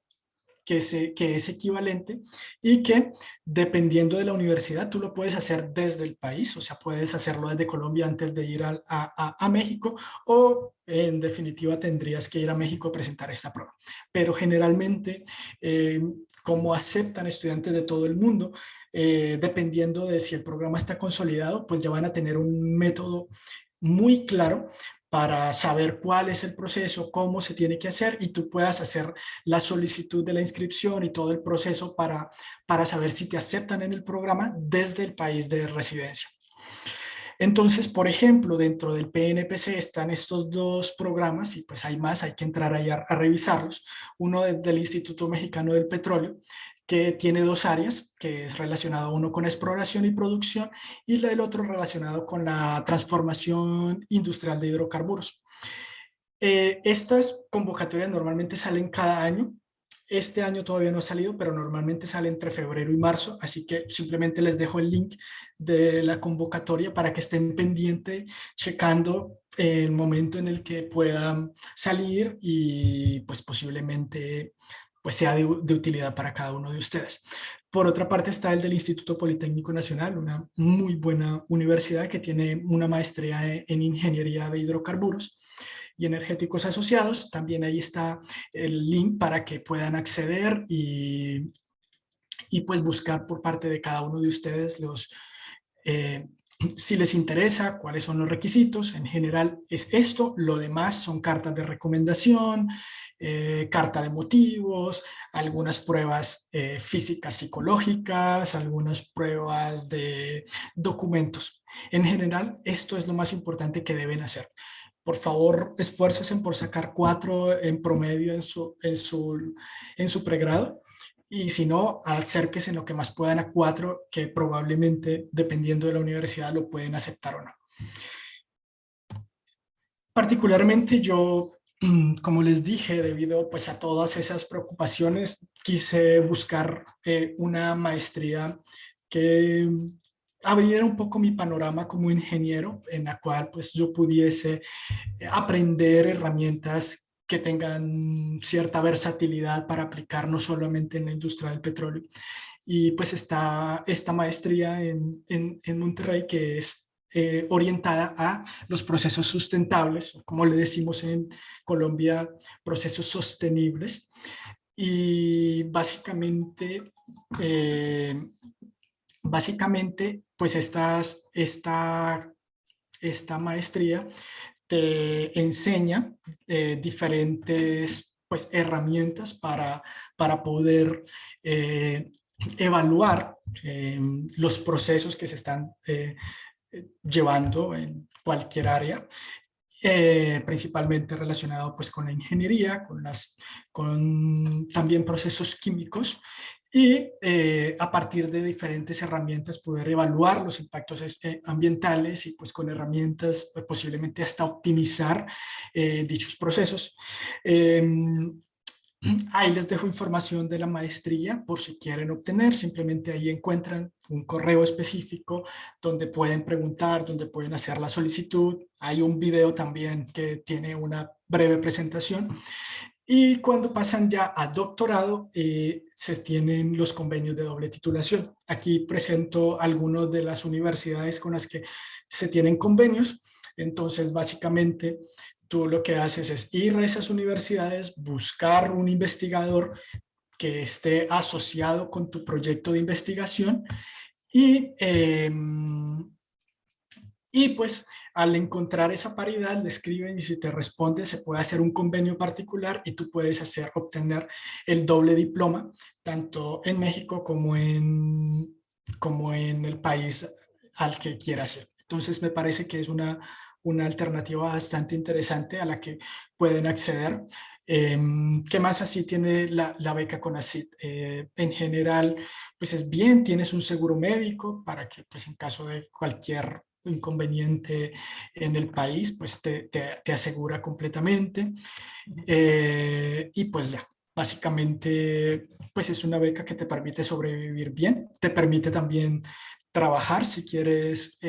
que es equivalente y que dependiendo de la universidad tú lo puedes hacer desde el país, o sea, puedes hacerlo desde Colombia antes de ir a México, o en definitiva tendrías que ir a México a presentar esta prueba. Pero generalmente, como aceptan estudiantes de todo el mundo, dependiendo de si el programa está consolidado, pues ya van a tener un método muy claro para saber cuál es el proceso, cómo se tiene que hacer, y tú puedas hacer la solicitud de la inscripción y todo el proceso para saber si te aceptan en el programa desde el país de residencia. Entonces, por ejemplo, dentro del PNPC están estos dos programas y pues hay más, hay que entrar ahí a revisarlos. Uno del Instituto Mexicano del Petróleo, que tiene dos áreas, que es relacionado uno con exploración y producción y el otro relacionado con la transformación industrial de hidrocarburos. Estas convocatorias normalmente salen cada año. Este año todavía no ha salido, pero normalmente sale entre febrero y marzo, así que simplemente les dejo el link de la convocatoria para que estén pendientes, checando el momento en el que puedan salir y pues posiblemente pues sea de utilidad para cada uno de ustedes. Por otra parte está el del Instituto Politécnico Nacional, una muy buena universidad que tiene una maestría en ingeniería de hidrocarburos y energéticos asociados. También ahí está el link para que puedan acceder y pues buscar por parte de cada uno de ustedes si les interesa, cuáles son los requisitos. En general es esto, lo demás son cartas de recomendación, carta de motivos, algunas pruebas físicas psicológicas, algunas pruebas de documentos. En general, esto es lo más importante que deben hacer. Por favor, esfuércense por sacar 4 en promedio en su pregrado. Y si no, acérquense en lo que más puedan a 4, que probablemente, dependiendo de la universidad, lo pueden aceptar o no. Particularmente yo, como les dije, debido pues a todas esas preocupaciones, quise buscar una maestría que abriera un poco mi panorama como ingeniero, en la cual pues yo pudiese aprender herramientas que tengan cierta versatilidad para aplicar no solamente en la industria del petróleo. Y pues está esta maestría en Monterrey, que es orientada a los procesos sustentables, como le decimos en Colombia, procesos sostenibles. Y básicamente pues esta maestría te enseña diferentes pues, herramientas para poder evaluar los procesos que se están llevando en cualquier área, principalmente relacionado pues, con la ingeniería, con también procesos químicos, y a partir de diferentes herramientas poder evaluar los impactos ambientales y pues con herramientas posiblemente hasta optimizar dichos procesos. Ahí les dejo información de la maestría por si quieren obtener. Simplemente ahí encuentran un correo específico donde pueden preguntar, donde pueden hacer la solicitud. Hay un video también que tiene una breve presentación. Y cuando pasan ya a doctorado, se tienen los convenios de doble titulación. Aquí presento algunas de las universidades con las que se tienen convenios. Entonces, básicamente, tú lo que haces es ir a esas universidades, buscar un investigador que esté asociado con tu proyecto de investigación y pues al encontrar esa paridad le escriben y si te responde se puede hacer un convenio particular y tú puedes obtener el doble diploma tanto en México como en el país al que quieras ir. Entonces me parece que es una alternativa bastante interesante a la que pueden acceder. ¿Qué más así tiene la beca CONACYT? En general, pues es bien, tienes un seguro médico para que pues en caso de cualquier inconveniente en el país, pues te asegura completamente. Y pues ya, básicamente, pues es una beca que te permite sobrevivir bien, te permite también trabajar si quieres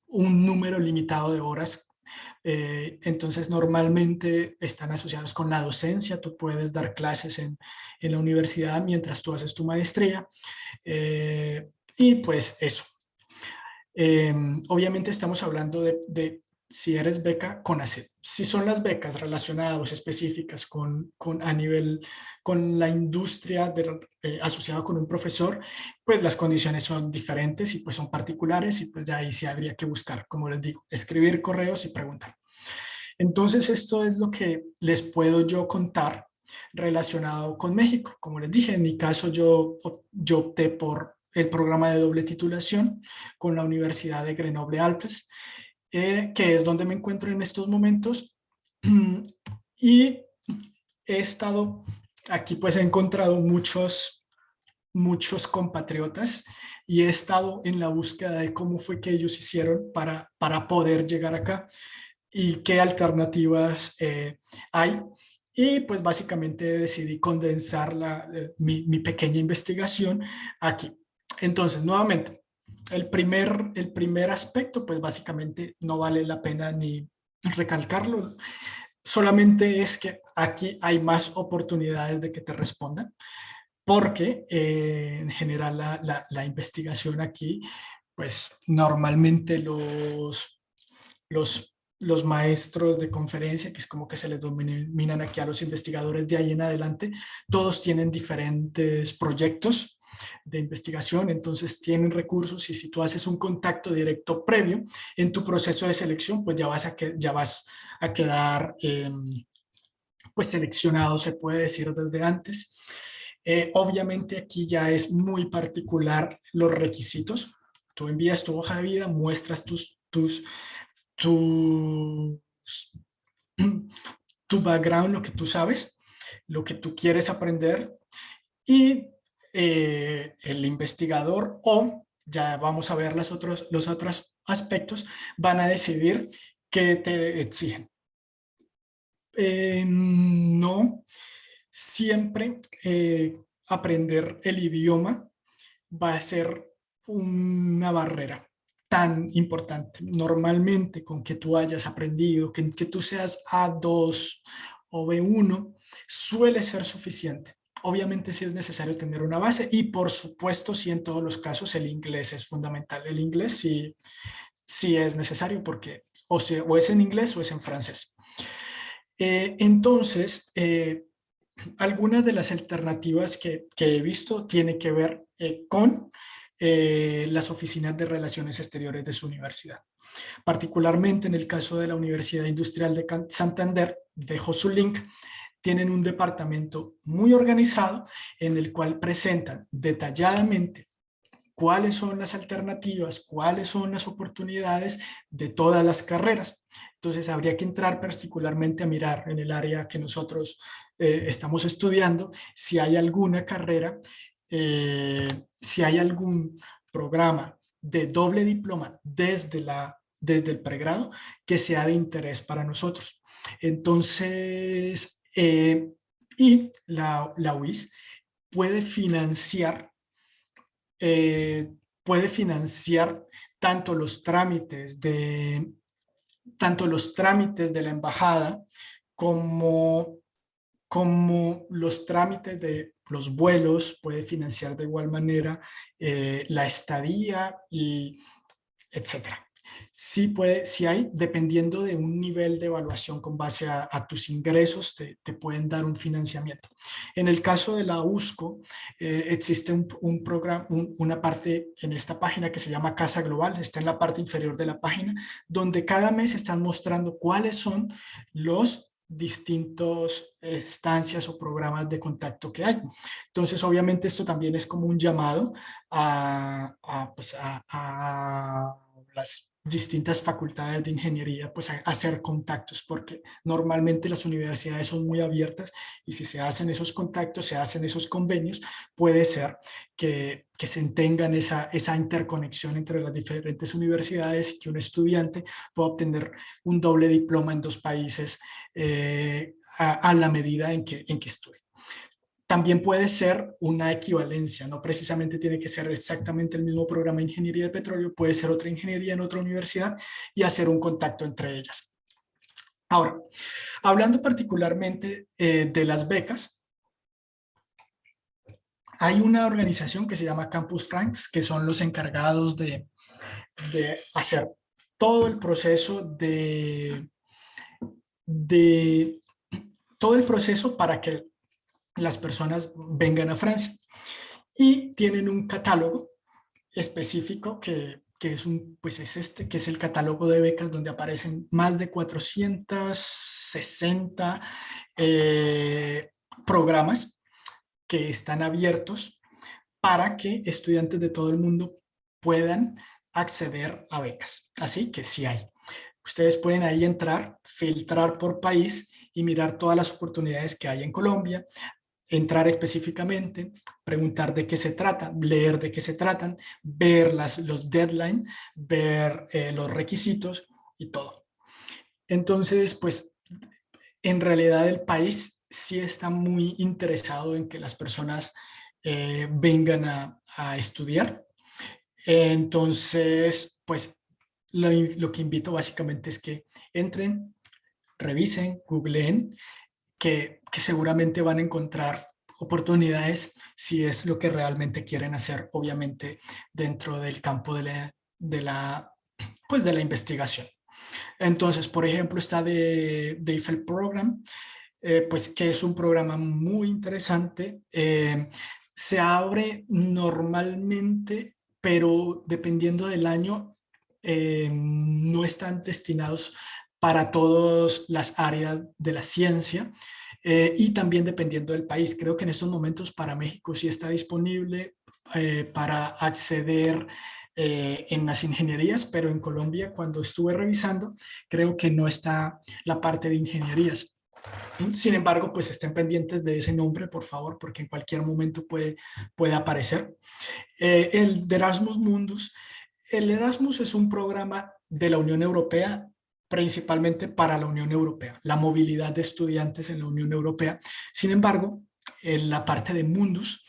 un número limitado de horas Entonces normalmente están asociados con la docencia. Tú puedes dar clases en la universidad mientras tú haces tu maestría, y pues eso. Obviamente estamos hablando de si eres beca CONACYT. Si son las becas relacionadas específicas a nivel, con la industria asociada con un profesor, pues las condiciones son diferentes y pues son particulares, y pues de ahí sí habría que buscar, como les digo, escribir correos y preguntar. Entonces esto es lo que les puedo yo contar relacionado con México. Como les dije, en mi caso yo opté por el programa de doble titulación con la Universidad de Grenoble-Alpes, que es donde me encuentro en estos momentos. Y he estado aquí, pues he encontrado muchos compatriotas, y he estado en la búsqueda de cómo fue que ellos hicieron para poder llegar acá y qué alternativas hay. Y pues básicamente decidí condensar mi pequeña investigación aquí. Entonces, nuevamente, el primer aspecto, pues básicamente no vale la pena ni recalcarlo, solamente es que aquí hay más oportunidades de que te respondan, porque en general la investigación aquí, pues normalmente los maestros de conferencia, que es como que se les denominan aquí a los investigadores de ahí en adelante, todos tienen diferentes proyectos de investigación, entonces tienen recursos, y si tú haces un contacto directo previo en tu proceso de selección, pues ya vas a quedar pues seleccionado, se puede decir, desde antes. Obviamente aquí ya es muy particular los requisitos. Tú envías tu hoja de vida, muestras tu, tu background, lo que tú sabes, lo que tú quieres aprender, y el investigador, o ya vamos a ver los otros aspectos, van a decidir qué te exigen. No siempre aprender el idioma va a ser una barrera tan importante. Normalmente con que tú hayas aprendido, que tú seas A2 o B1, suele ser suficiente. Obviamente sí es necesario tener una base, y por supuesto sí, en todos los casos el inglés es fundamental. El inglés sí es necesario, porque o es en inglés o es en francés. Entonces, algunas de las alternativas que he visto tiene que ver con las oficinas de relaciones exteriores de su universidad. Particularmente en el caso de la Universidad Industrial de Santander, dejo su link, tienen un departamento muy organizado en el cual presentan detalladamente cuáles son las alternativas, cuáles son las oportunidades de todas las carreras. Entonces habría que entrar particularmente a mirar en el área que nosotros estamos estudiando, si hay alguna carrera, si hay algún programa de doble diploma desde el pregrado que sea de interés para nosotros. Entonces, y la UIS puede financiar eh, tanto los trámites de la embajada como los trámites de los vuelos, puede financiar de igual manera la estadía, y etcétera. Sí hay, dependiendo de un nivel de evaluación con base a tus ingresos, te pueden dar un financiamiento. En el caso de la USCO, existe un programa, una parte en esta página que se llama Casa Global, está en la parte inferior de la página, donde cada mes están mostrando cuáles son los distintos estancias o programas de contacto que hay. Entonces, obviamente, esto también es como un llamado a las distintas facultades de ingeniería, pues a hacer contactos, porque normalmente las universidades son muy abiertas, y si se hacen esos contactos, se hacen esos convenios, puede ser que se tengan esa interconexión entre las diferentes universidades, y que un estudiante pueda obtener un doble diploma en 2 países a la medida en que estudie. También puede ser una equivalencia, no precisamente tiene que ser exactamente el mismo programa de ingeniería de petróleo, puede ser otra ingeniería en otra universidad, y hacer un contacto entre ellas. Ahora, hablando particularmente de las becas, hay una organización que se llama Campus Franks, que son los encargados de hacer todo el proceso de todo el proceso para que las personas vengan a Francia. Y tienen un catálogo específico que es pues es este, que es el catálogo de becas, donde aparecen más de 460 programas que están abiertos para que estudiantes de todo el mundo puedan acceder a becas. Así que sí hay. Ustedes pueden ahí entrar, filtrar por país y mirar todas las oportunidades que hay en Colombia, entrar específicamente, preguntar de qué se trata, leer de qué se tratan, ver los deadlines, ver los requisitos y todo. Entonces, pues, en realidad el país sí está muy interesado en que las personas vengan a estudiar. Entonces, pues, lo que invito básicamente es que entren, revisen, googleen, que seguramente van a encontrar oportunidades si es lo que realmente quieren hacer, obviamente dentro del campo pues de la investigación. Entonces, por ejemplo, está de IFEL Program, pues que es un programa muy interesante. Se abre normalmente, pero dependiendo del año, no están destinados para todas las áreas de la ciencia. Y también dependiendo del país. Creo que en estos momentos para México sí está disponible para acceder en las ingenierías, pero en Colombia, cuando estuve revisando, creo que no está la parte de ingenierías. Sin embargo, pues estén pendientes de ese nombre, por favor, porque en cualquier momento puede aparecer. El de Erasmus Mundus. El Erasmus es un programa de la Unión Europea, principalmente para la Unión Europea, la movilidad de estudiantes en la Unión Europea. Sin embargo, en la parte de Mundus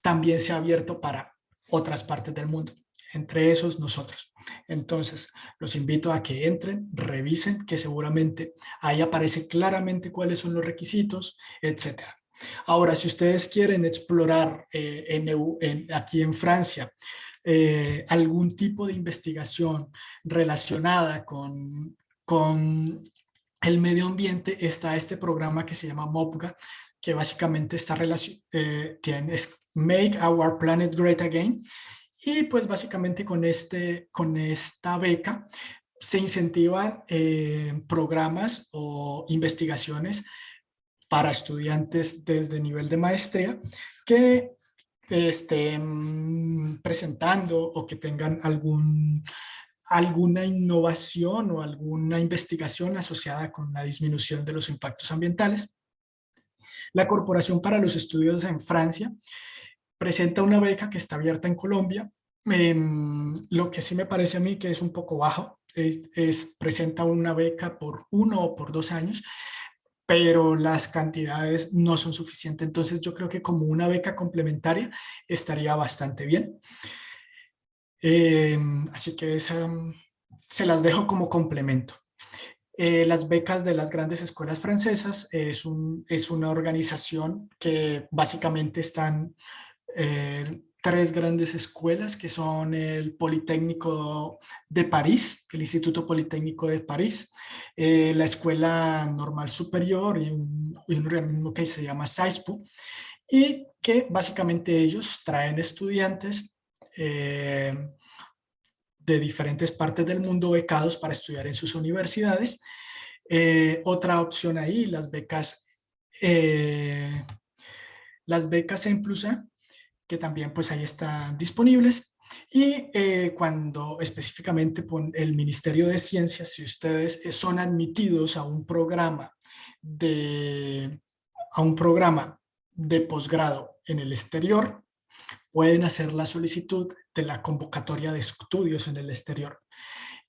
también se ha abierto para otras partes del mundo, entre esos nosotros. Entonces, los invito a que entren, revisen, que seguramente ahí aparece claramente cuáles son los requisitos, etcétera. Ahora, si ustedes quieren explorar aquí en Francia algún tipo de investigación relacionada con el medio ambiente, está este programa que se llama MOPGA, que básicamente es Make Our Planet Great Again. Y pues básicamente con esta beca se incentivan programas o investigaciones para estudiantes desde nivel de maestría que estén presentando o que tengan alguna innovación o alguna investigación asociada con la disminución de los impactos ambientales. La Corporación para los Estudios en Francia presenta una beca que está abierta en Colombia. Lo que sí me parece a mí que es un poco bajo, presenta una beca por 1 o por 2 años, pero las cantidades no son suficientes. Entonces yo creo que como una beca complementaria estaría bastante bien. Así que se las dejo como complemento. Las becas de las grandes escuelas francesas es una organización que básicamente están 3 grandes escuelas, que son el Politécnico de París, el Instituto Politécnico de París, la Escuela Normal Superior y un organismo que se llama SAISPU, y que básicamente ellos traen estudiantes de diferentes partes del mundo becados para estudiar en sus universidades. Otra opción ahí, las becas en Plusa, que también pues ahí están disponibles. Y cuando específicamente por el Ministerio de Ciencias, si ustedes son admitidos a un programa de posgrado en el exterior, pueden hacer la solicitud de la convocatoria de estudios en el exterior.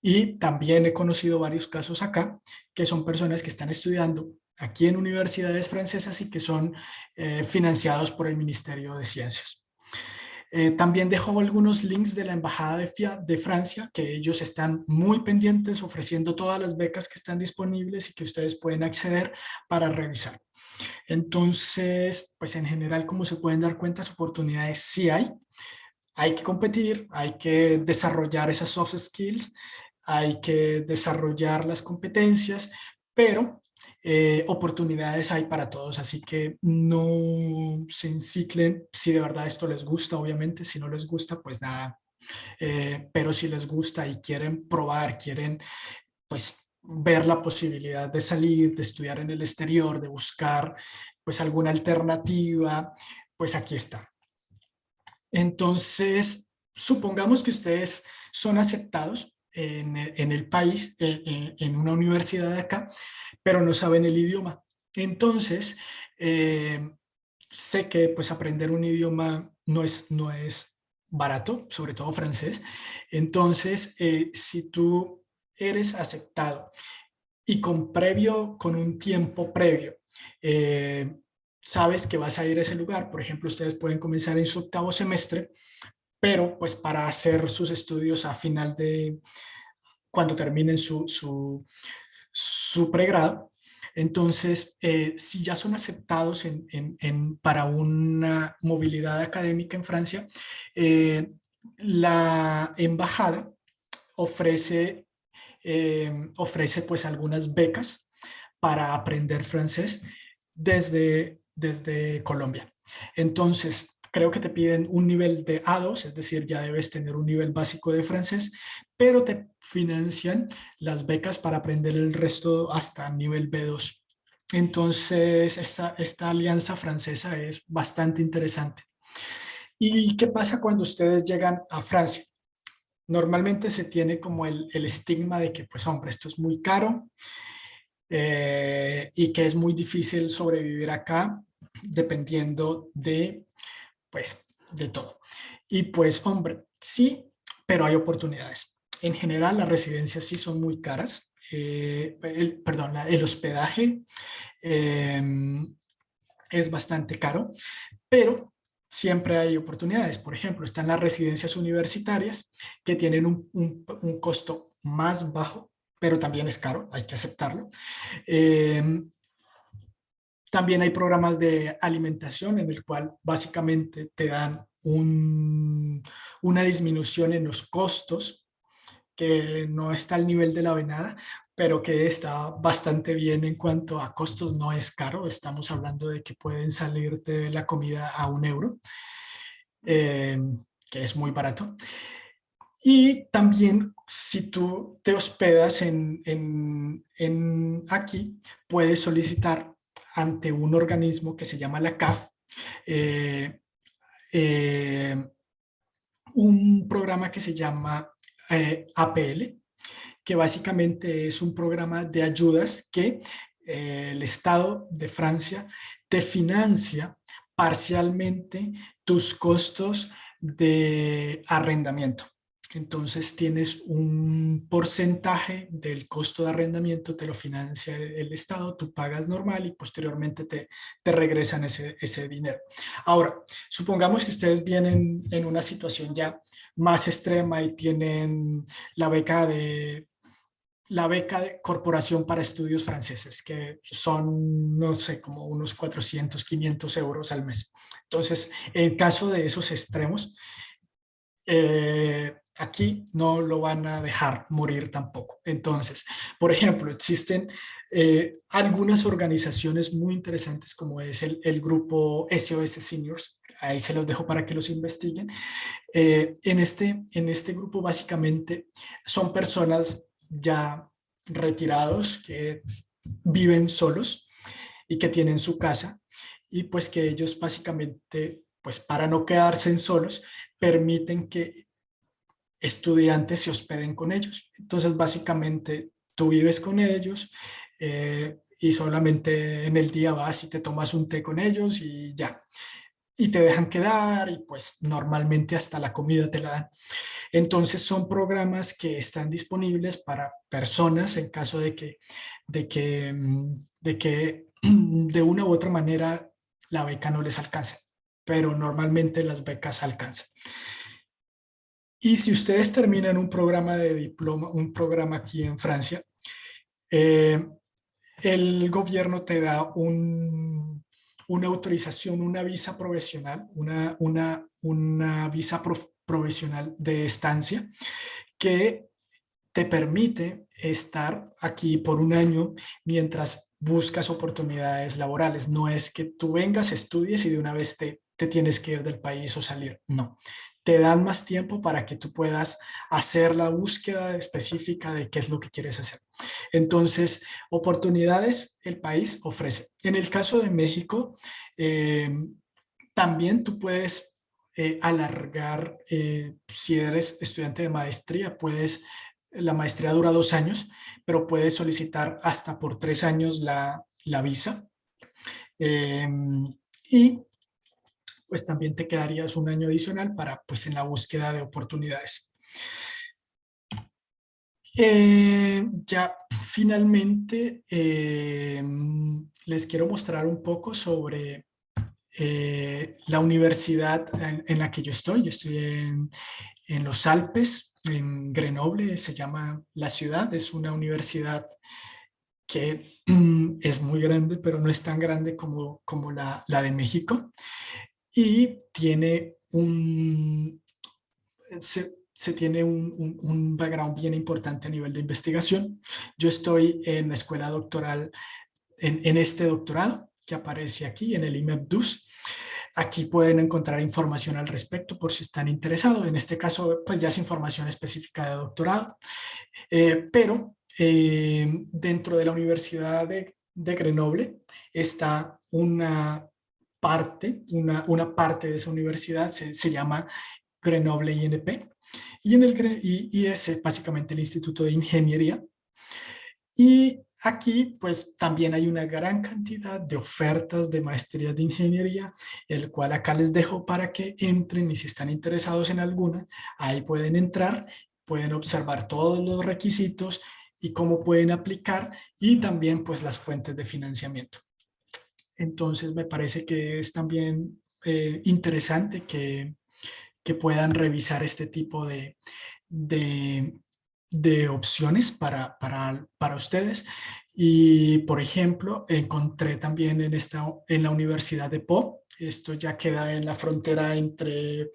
Y también he conocido varios casos acá, que son personas que están estudiando aquí en universidades francesas y que son financiados por el Ministerio de Ciencias. También dejo algunos links de la Embajada de Francia, que ellos están muy pendientes ofreciendo todas las becas que están disponibles y que ustedes pueden acceder para revisar. Entonces, pues en general, como se pueden dar cuenta, oportunidades sí hay. Hay que competir, hay que desarrollar esas soft skills, hay que desarrollar las competencias, pero oportunidades hay para todos, así que no se enciclen si de verdad esto les gusta, obviamente, si no les gusta, pues nada, pero si les gusta y quieren probar, quieren pues ver la posibilidad de salir, de estudiar en el exterior, de buscar pues alguna alternativa, pues aquí está. Entonces, supongamos que ustedes son aceptados en el país, en una universidad de acá, pero no saben el idioma. Entonces, sé que pues aprender un idioma no es barato, sobre todo francés. Entonces, si tú eres aceptado y con un tiempo previo, sabes que vas a ir a ese lugar. Por ejemplo, ustedes pueden comenzar en su octavo semestre, pero pues para hacer sus estudios a final de cuando terminen su pregrado. Entonces, si ya son aceptados para una movilidad académica en Francia, la embajada ofrece, ofrece pues algunas becas para aprender francés desde Colombia. Entonces, creo que te piden un nivel de A2, es decir, ya debes tener un nivel básico de francés, pero te financian las becas para aprender el resto hasta nivel B2. Entonces, esta alianza francesa es bastante interesante. ¿Y qué pasa cuando ustedes llegan a Francia? Normalmente se tiene como el estigma de que, pues hombre, esto es muy caro, y que es muy difícil sobrevivir acá dependiendo pues, de todo. Y pues, hombre, sí, pero hay oportunidades. En general, las residencias sí son muy caras. Perdón, el hospedaje eh, es bastante caro, pero siempre hay oportunidades. Por ejemplo, están las residencias universitarias que tienen un costo más bajo, pero también es caro, hay que aceptarlo. También hay programas de alimentación en el cual básicamente te dan una disminución en los costos que no está al nivel de la venada, pero que está bastante bien en cuanto a costos, no es caro. Estamos hablando de que pueden salir de la comida a €1, eh, que es muy barato. Y también si tú te hospedas aquí, puedes solicitar ante un organismo que se llama la CAF, eh, eh, un programa que se llama APL, que básicamente es un programa de ayudas que el Estado de Francia te financia parcialmente tus costos de arrendamiento. Entonces tienes un porcentaje del costo de arrendamiento, te lo financia el Estado, tú pagas normal y posteriormente te regresan ese dinero. Ahora, supongamos que ustedes vienen en una situación ya más extrema y tienen la beca de Corporación para Estudios Franceses, que son, no sé, como unos 400, 500 euros al mes. Entonces, en caso de esos extremos, aquí no lo van a dejar morir tampoco. Entonces, por ejemplo, existen algunas organizaciones muy interesantes como es el grupo SOS Seniors, ahí se los dejo para que los investiguen. En este grupo básicamente son personas ya retirados que viven solos y que tienen su casa y pues que ellos básicamente, pues para no quedarse en solos, permiten que estudiantes se hospeden con ellos. Entonces, básicamente, tú vives con ellos y solamente en el día vas y te tomas un té con ellos y ya. Y te dejan quedar y pues normalmente hasta la comida te la dan. Entonces son programas que están disponibles para personas en caso de que de una u otra manera la beca no les alcance. pero normalmente las becas alcanzan. Y si ustedes terminan un programa de diploma, un programa aquí en Francia, el gobierno te da una autorización, una visa profesional, una visa profesional de estancia que te permite estar aquí por un año mientras buscas oportunidades laborales. No es que tú vengas, estudies y de una vez te tienes que ir del país o salir. No, te dan más tiempo para que tú puedas hacer la búsqueda específica de qué es lo que quieres hacer. Entonces, oportunidades el país ofrece. En el caso de México, también tú puedes alargar, si eres estudiante de maestría, la maestría dura 2 años, pero puedes solicitar hasta por 3 años la visa. Y pues también te quedarías un año adicional para pues en la búsqueda de oportunidades. Ya finalmente les quiero mostrar un poco sobre la universidad en la que yo estoy. Yo estoy en los Alpes, en Grenoble, se llama la ciudad. Es una universidad que es muy grande, pero no es tan grande como la de México. Y tiene se tiene un background bien importante a nivel de investigación. Yo estoy en la escuela doctoral, en este doctorado que aparece aquí, en el IMEB-DUS. Aquí pueden encontrar información al respecto por si están interesados. En este caso, pues ya es información específica de doctorado. Pero dentro de la Universidad de Grenoble está una parte de esa universidad, se llama Grenoble INP, y es básicamente el Instituto de Ingeniería. Y aquí pues también hay una gran cantidad de ofertas de maestría de ingeniería, el cual acá les dejo para que entren, y si están interesados en alguna, ahí pueden entrar, pueden observar todos los requisitos y cómo pueden aplicar, y también pues las fuentes de financiamiento. Entonces me parece que es también interesante que puedan revisar este tipo de opciones para ustedes. Y, por ejemplo, encontré también en la Universidad de Po, esto ya queda en la frontera entre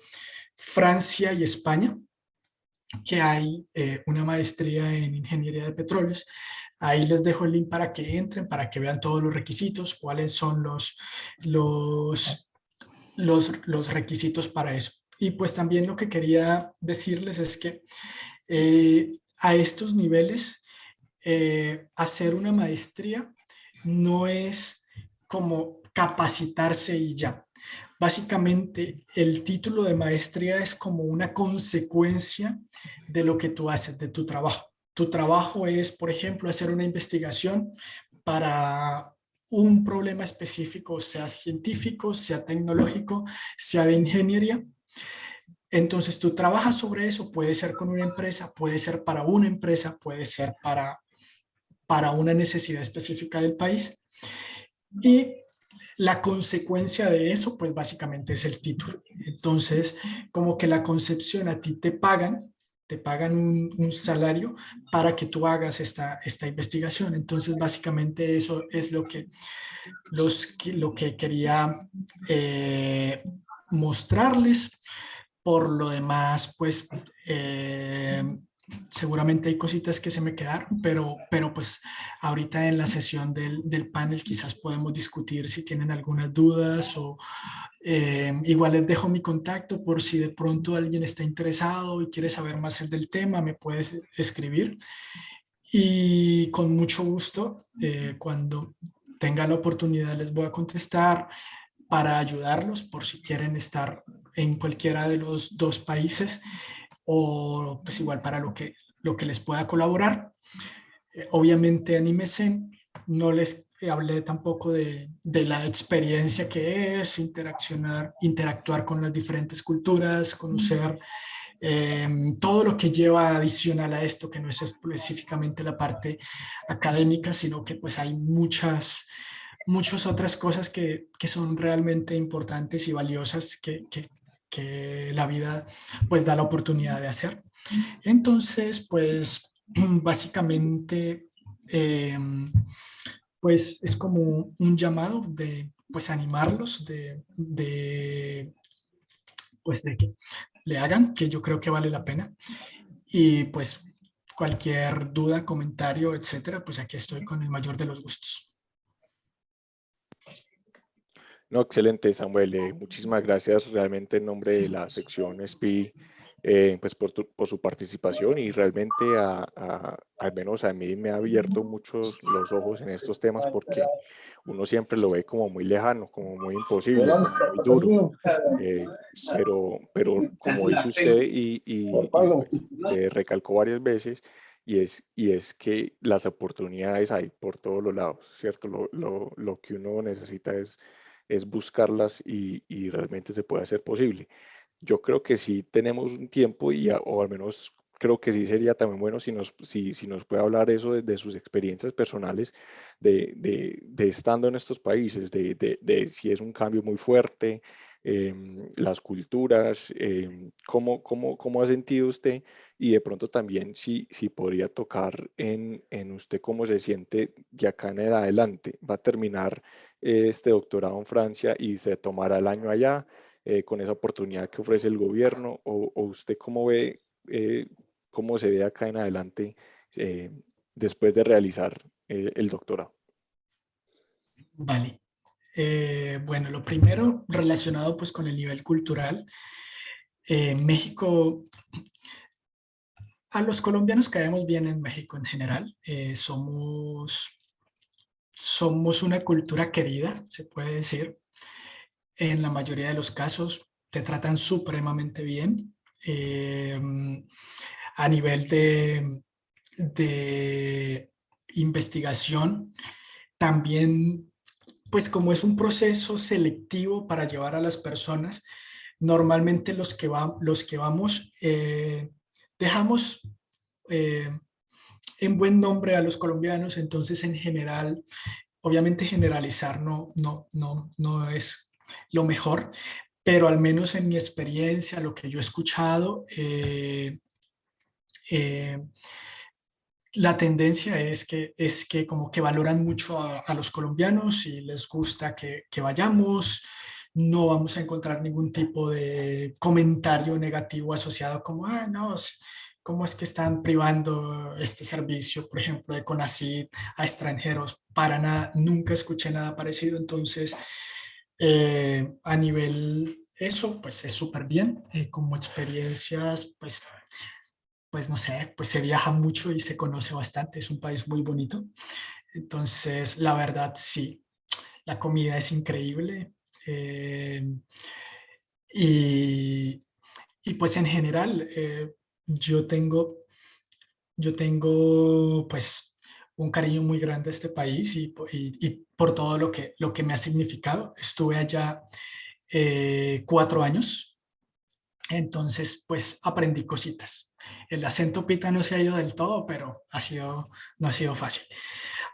Francia y España, que hay una maestría en ingeniería de petróleos. Ahí les dejo el link para que entren, para que vean todos los requisitos, cuáles son los requisitos para eso. Y pues también lo que quería decirles es que a estos niveles, hacer una maestría no es como capacitarse y ya. Básicamente, el título de maestría es como una consecuencia de lo que tú haces, de tu trabajo. Tu trabajo es, por ejemplo, hacer una investigación para un problema específico, sea científico, sea tecnológico, sea de ingeniería. Entonces, tú trabajas sobre eso, puede ser con una empresa, puede ser para una empresa, puede ser para una necesidad específica del país. Y la consecuencia de eso, pues básicamente es el título. Entonces, como que la concepción, a ti te pagan un salario para que tú hagas esta investigación. Entonces, básicamente eso es lo que quería mostrarles. Por lo demás, pues seguramente hay cositas que se me quedaron, pero pues ahorita en la sesión del panel quizás podemos discutir si tienen algunas dudas, o igual les dejo mi contacto por si de pronto alguien está interesado y quiere saber más del tema, me puedes escribir. Y con mucho gusto, cuando tenga la oportunidad les voy a contestar para ayudarlos por si quieren estar en cualquiera de los 2 países, o pues igual para lo que les pueda colaborar. Obviamente anímese, no les hablé tampoco de la experiencia que es interactuar con las diferentes culturas, conocer todo lo que lleva adicional a esto, que no es específicamente la parte académica, sino que pues hay muchas otras cosas que son realmente importantes y valiosas que la vida pues da la oportunidad de hacer. Entonces, pues básicamente, pues es como un llamado de pues animarlos, pues de que le hagan, que yo creo que vale la pena. Y pues cualquier duda, comentario, etcétera, pues aquí estoy con el mayor de los gustos. No, excelente, Samuel. Muchísimas gracias realmente en nombre de la sección SPI, pues por su participación y realmente al menos a mí me ha abierto mucho los ojos en estos temas porque uno siempre lo ve como muy lejano, como muy imposible, como muy duro. Pero como dice usted pues, recalcó varias veces, y es que las oportunidades hay por todos los lados, ¿cierto? Lo que uno necesita es buscarlas y realmente se puede hacer posible. Yo creo que sí tenemos un tiempo o al menos creo que sí sería también bueno si nos puede hablar eso de sus experiencias personales de estando en estos países, de si es un cambio muy fuerte, las culturas, cómo ha sentido usted y de pronto también si podría tocar en usted cómo se siente de acá en adelante. Va a terminar este doctorado en Francia y se tomará el año allá con esa oportunidad que ofrece el gobierno, o usted cómo ve, cómo se ve acá en adelante eh, después de realizar el doctorado. Vale. Bueno, lo primero relacionado pues con el nivel cultural. México, a los colombianos caemos bien en México en general. Somos una cultura querida, se puede decir. En la mayoría de los casos te tratan supremamente bien. A nivel de investigación, también, pues como es un proceso selectivo para llevar a las personas, normalmente los que vamos, dejamos eh, en buen nombre a los colombianos, entonces en general, obviamente generalizar no es lo mejor, pero al menos en mi experiencia, lo que yo he escuchado, eh, la tendencia es que como que valoran mucho a los colombianos y les gusta que vayamos. No vamos a encontrar ningún tipo de comentario negativo asociado como, ah, no, ¿cómo es que están privando este servicio, por ejemplo, de CONACYT a extranjeros? Para nada, nunca escuché nada parecido. Entonces, a nivel eso, pues es súper bien. Como experiencias, pues no sé, pues se viaja mucho y se conoce bastante, es un país muy bonito. Entonces, la verdad, sí, la comida es increíble. Y, y pues en general, yo tengo, yo tengo pues un cariño muy grande a este país y por todo lo que me ha significado. Estuve allá 4 años. Entonces, pues aprendí cositas. El acento pita no se ha ido del todo, pero no ha sido fácil.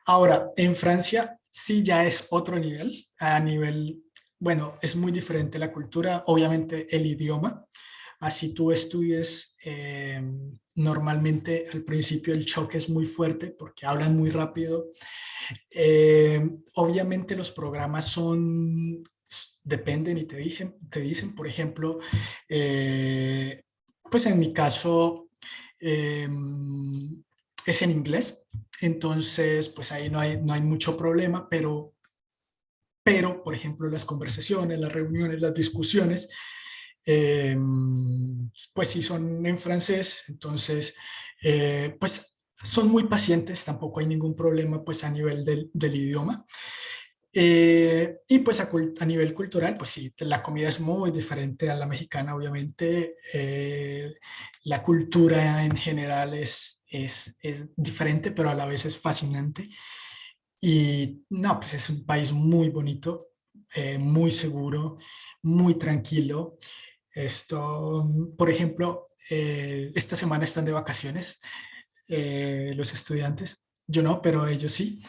Ahora, en Francia sí ya es otro nivel. A nivel, bueno, es muy diferente la cultura, obviamente el idioma. Así tú estudies, normalmente al principio el choque es muy fuerte porque hablan muy rápido. Obviamente los programas dependen y te dicen, por ejemplo, eh, pues en mi caso eh, es en inglés, entonces pues ahí no hay mucho problema, por ejemplo las conversaciones, las reuniones, las discusiones, eh, pues sí son en francés, entonces pues son muy pacientes, tampoco hay ningún problema pues a nivel del idioma. Y pues a nivel cultural, pues sí, la comida es muy diferente a la mexicana, obviamente. La cultura en general es diferente, pero a la vez es fascinante. Y no, pues es un país muy bonito, muy seguro, muy tranquilo. Esto, por ejemplo, esta semana están de vacaciones los estudiantes. Yo no, pero ellos sí.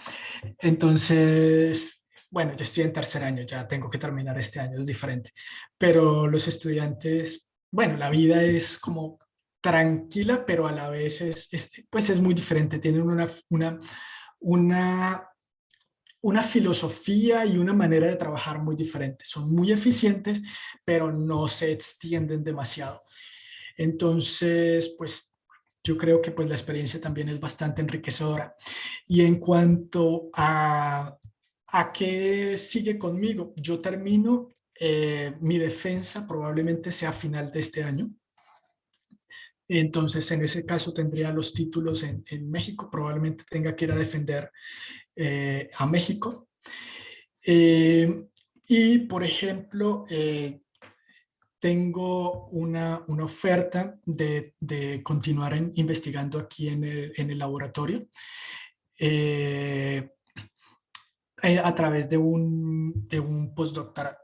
Entonces, bueno, yo estoy en tercer año, ya tengo que terminar este año, es diferente, pero los estudiantes, bueno, la vida es como tranquila, pero a la vez pues es muy diferente, tienen una, una filosofía y una manera de trabajar muy diferente. Son muy eficientes, pero no se extienden demasiado. Entonces, pues yo creo que pues la experiencia también es bastante enriquecedora. Y en cuanto a qué sigue conmigo, yo termino mi defensa probablemente sea a final de este año. Entonces, en ese caso tendría los títulos en México, probablemente tenga que ir a defender a México. Y, por ejemplo, tengo una oferta de continuar investigando aquí en el laboratorio eh, a través de un postdoctoral.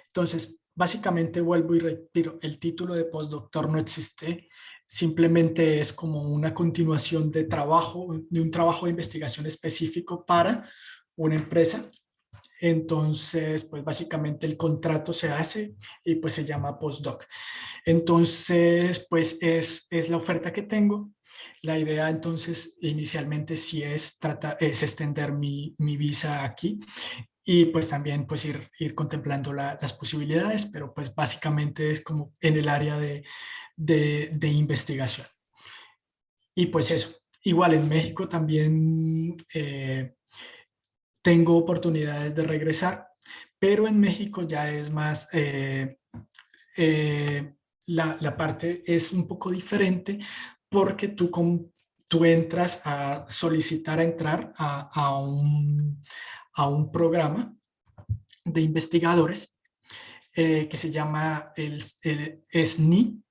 Entonces, básicamente vuelvo y repito, el título de postdoctor no existe, simplemente es como una continuación de trabajo, de un trabajo de investigación específico para una empresa. Entonces, pues básicamente el contrato se hace y pues se llama postdoc. Entonces, pues es la oferta que tengo. La idea entonces inicialmente sí es extender mi visa aquí y pues también pues ir contemplando las posibilidades, pero pues básicamente es como en el área de investigación. Y pues eso, igual en México también tengo oportunidades de regresar, pero en México ya es más, eh, la parte es un poco diferente porque tú entras a solicitar a entrar a un programa de investigadores que se llama el SNI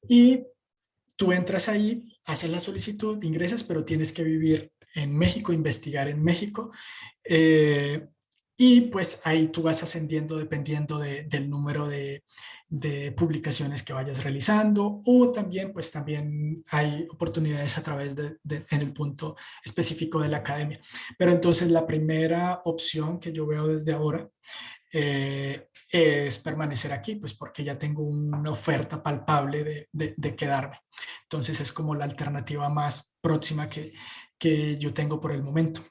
y tú entras ahí, haces la solicitud, ingresas, pero tienes que vivir en México, investigar en México. eh, y pues ahí tú vas ascendiendo dependiendo del número de publicaciones que vayas realizando o también pues también hay oportunidades a través en el punto específico de la academia. Pero entonces la primera opción que yo veo desde ahora es permanecer aquí, pues porque ya tengo una oferta palpable de quedarme. Entonces es como la alternativa más próxima que yo tengo por el momento.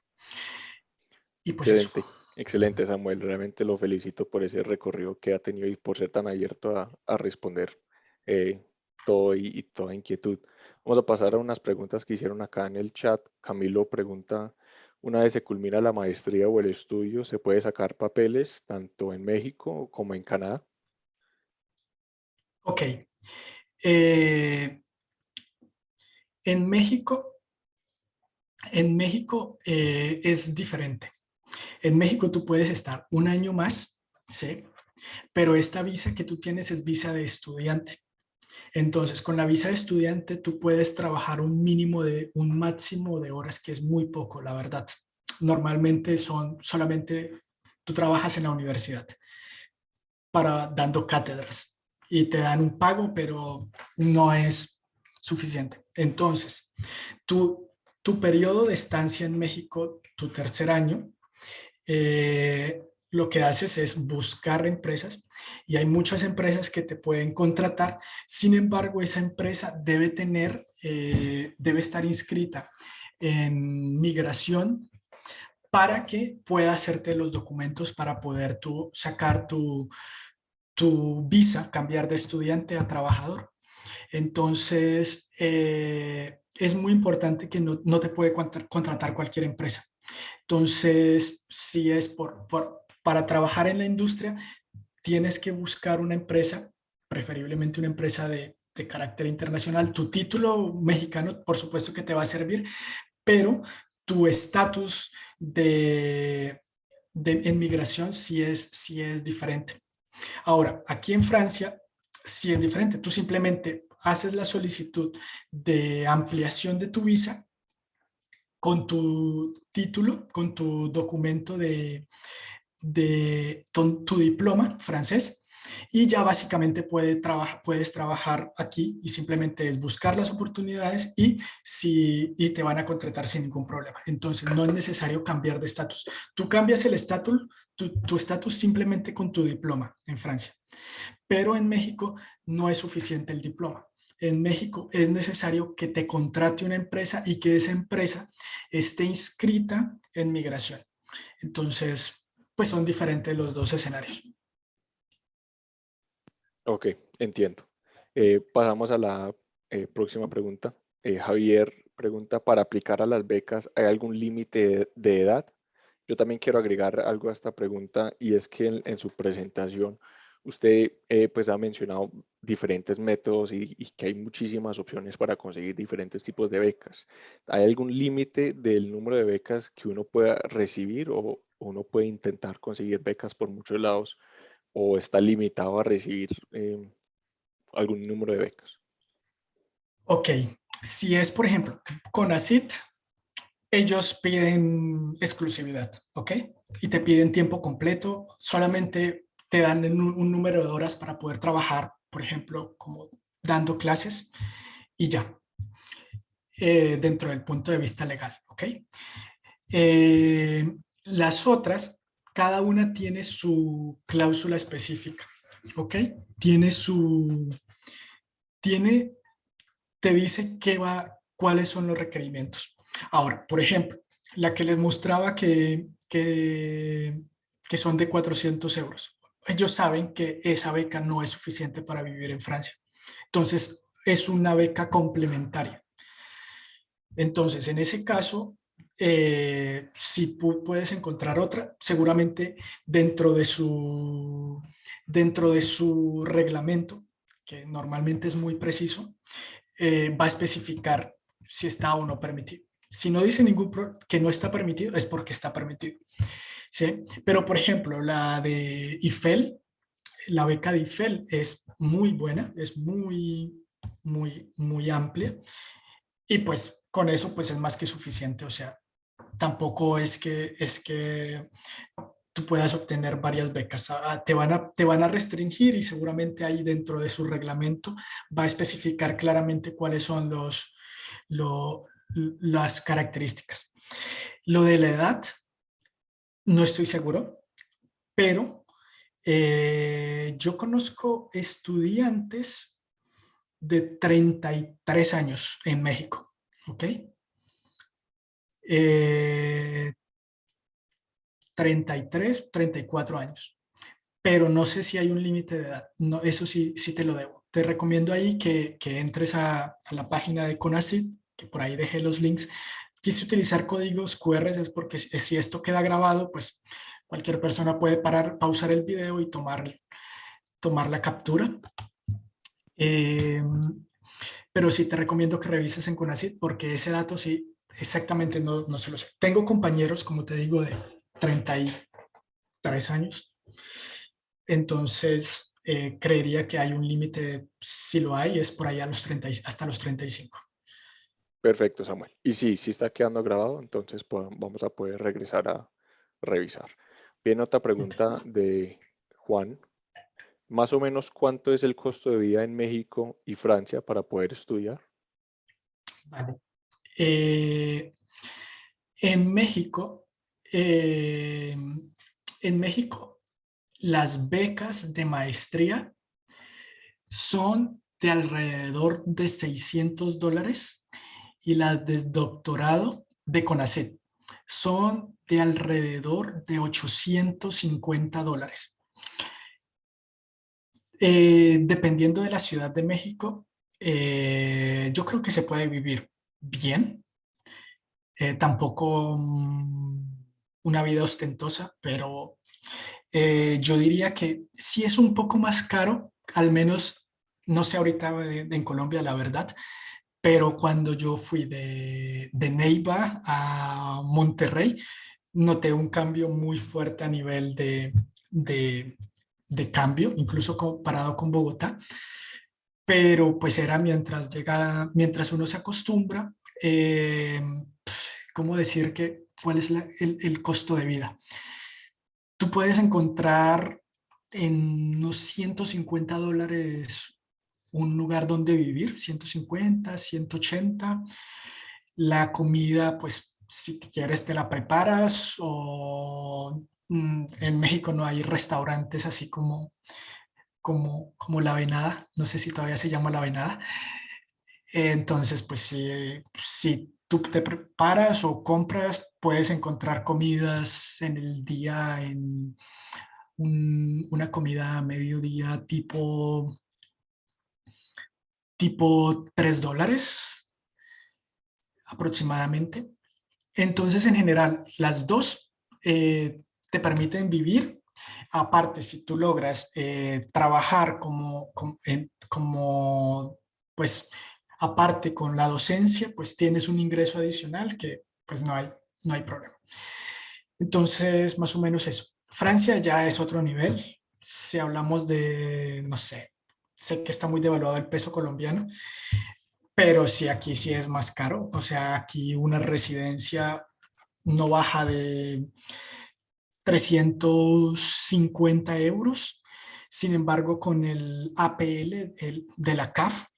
Y pues eso. Excelente, excelente Samuel. Realmente lo felicito por ese recorrido que ha tenido y por ser tan abierto a responder eh, todo y toda inquietud. Vamos a pasar a unas preguntas que hicieron acá en el chat. Camilo pregunta, una vez se culmina la maestría o el estudio, ¿se puede sacar papeles tanto en México como en Canadá? Ok. Eh, en México, es diferente. En México tú puedes estar un año más, ¿sí? Pero esta visa que tú tienes es visa de estudiante. Entonces, con la visa de estudiante tú puedes trabajar un máximo de horas, que es muy poco, la verdad. Normalmente son solamente, tú trabajas en la universidad dando cátedras y te dan un pago, pero no es suficiente. Entonces, tu periodo de estancia en México, tu tercer año, lo que haces es buscar empresas y hay muchas empresas que te pueden contratar. Sin embargo, esa empresa debe estar inscrita en migración para que pueda hacerte los documentos para poder tú sacar tu visa, cambiar de estudiante a trabajador. Entonces, es muy importante que no te puede contratar cualquier empresa. Entonces, si es para trabajar en la industria, tienes que buscar una empresa, preferiblemente una empresa de carácter internacional. Tu título mexicano, por supuesto que te va a servir, pero tu estatus en migración sí es diferente. Ahora, aquí en Francia sí es diferente. Tú simplemente haces la solicitud de ampliación de tu visa con tu título, con tu documento tu diploma francés Y ya básicamente puedes trabajar aquí y simplemente es buscar las oportunidades y te van a contratar sin ningún problema. Entonces no es necesario cambiar de estatus. Tú cambias el estatus, tu estatus simplemente con tu diploma en Francia. Pero en México no es suficiente el diploma. En México es necesario que te contrate una empresa y que esa empresa esté inscrita en migración. Entonces, pues son diferentes los dos escenarios. Ok, entiendo. Pasamos a la próxima pregunta. Javier pregunta, ¿para aplicar a las becas hay algún límite de edad? Yo también quiero agregar algo a esta pregunta y es que en su presentación usted pues ha mencionado diferentes métodos y que hay muchísimas opciones para conseguir diferentes tipos de becas. ¿Hay algún límite del número de becas que uno pueda recibir o uno puede intentar conseguir becas por muchos lados o está limitado a recibir algún número de becas? Ok, si es, por ejemplo, CONACYT, ellos piden exclusividad, ¿ok? Y te piden tiempo completo, solamente te dan un número de horas para poder trabajar, por ejemplo, como dando clases y ya, dentro del punto de vista legal, ¿ok? Las otras, cada una tiene su cláusula específica, ¿ok? Tiene tiene, te dice cuáles son los requerimientos. Ahora, por ejemplo, la que les mostraba que son de 400 euros. Ellos saben que esa beca no es suficiente para vivir en Francia. Entonces, es una beca complementaria. Entonces, en ese caso, si puedes encontrar otra, seguramente dentro de su reglamento, que normalmente es muy preciso, va a especificar si está o no permitido. Si no dice que no está permitido, es porque está permitido. ¿Sí? Pero, por ejemplo, la de IFEL, la beca de IFEL es muy buena, es muy amplia. Y pues con eso pues es más que suficiente. O sea, tampoco es que tú puedas obtener varias becas. Te van a restringir y seguramente ahí dentro de su reglamento va a especificar claramente cuáles son las características. Lo de la edad, no estoy seguro, pero yo conozco estudiantes de 33 años en México, ¿ok? 33, 34 años, pero no sé si hay un límite de edad. No, eso sí te lo debo. Te recomiendo ahí que entres a la página de CONACYT, que por ahí dejé los links. Quise utilizar códigos QR, es porque si esto queda grabado, pues cualquier persona puede pausar el video y tomar la captura. Pero sí te recomiendo que revises en CONACYT porque ese dato sí, exactamente no se lo sé. Tengo compañeros, como te digo, de 33 años. Entonces, creería que hay un límite, si lo hay, es por ahí a hasta los 35. Perfecto, Samuel. Y sí está quedando grabado, entonces vamos a poder regresar a revisar. Bien, otra pregunta de Juan. Más o menos, ¿cuánto es el costo de vida en México y Francia para poder estudiar? Vale. En México, las becas de maestría son de alrededor de $600 y las de doctorado de CONACYT son de alrededor de $850. Dependiendo de la Ciudad de México, yo creo que se puede vivir bien. Tampoco una vida ostentosa, pero yo diría que sí es un poco más caro, al menos, no sé ahorita en Colombia, la verdad, pero cuando yo fui de Neiva a Monterrey, noté un cambio muy fuerte a nivel de cambio, incluso comparado con Bogotá, pero pues era mientras uno se acostumbra, ¿cómo decir cuál es el costo de vida? Tú puedes encontrar en unos $150 un lugar donde vivir, 150, 180. La comida, pues si quieres te la preparas o en México no hay restaurantes así como La Venada, no sé si todavía se llama La Venada. Entonces, pues si tú te preparas o compras, puedes encontrar comidas en el día, en una comida a mediodía tipo $3 aproximadamente. Entonces, en general, las dos te permiten vivir. Aparte, si tú logras trabajar pues, aparte con la docencia, pues tienes un ingreso adicional que, pues, no hay problema. Entonces, más o menos eso. Francia ya es otro nivel. Si hablamos de, no sé que está muy devaluado el peso colombiano, pero sí, aquí sí es más caro. O sea, aquí una residencia no baja de 350 euros. Sin embargo, con el APL de la CAF,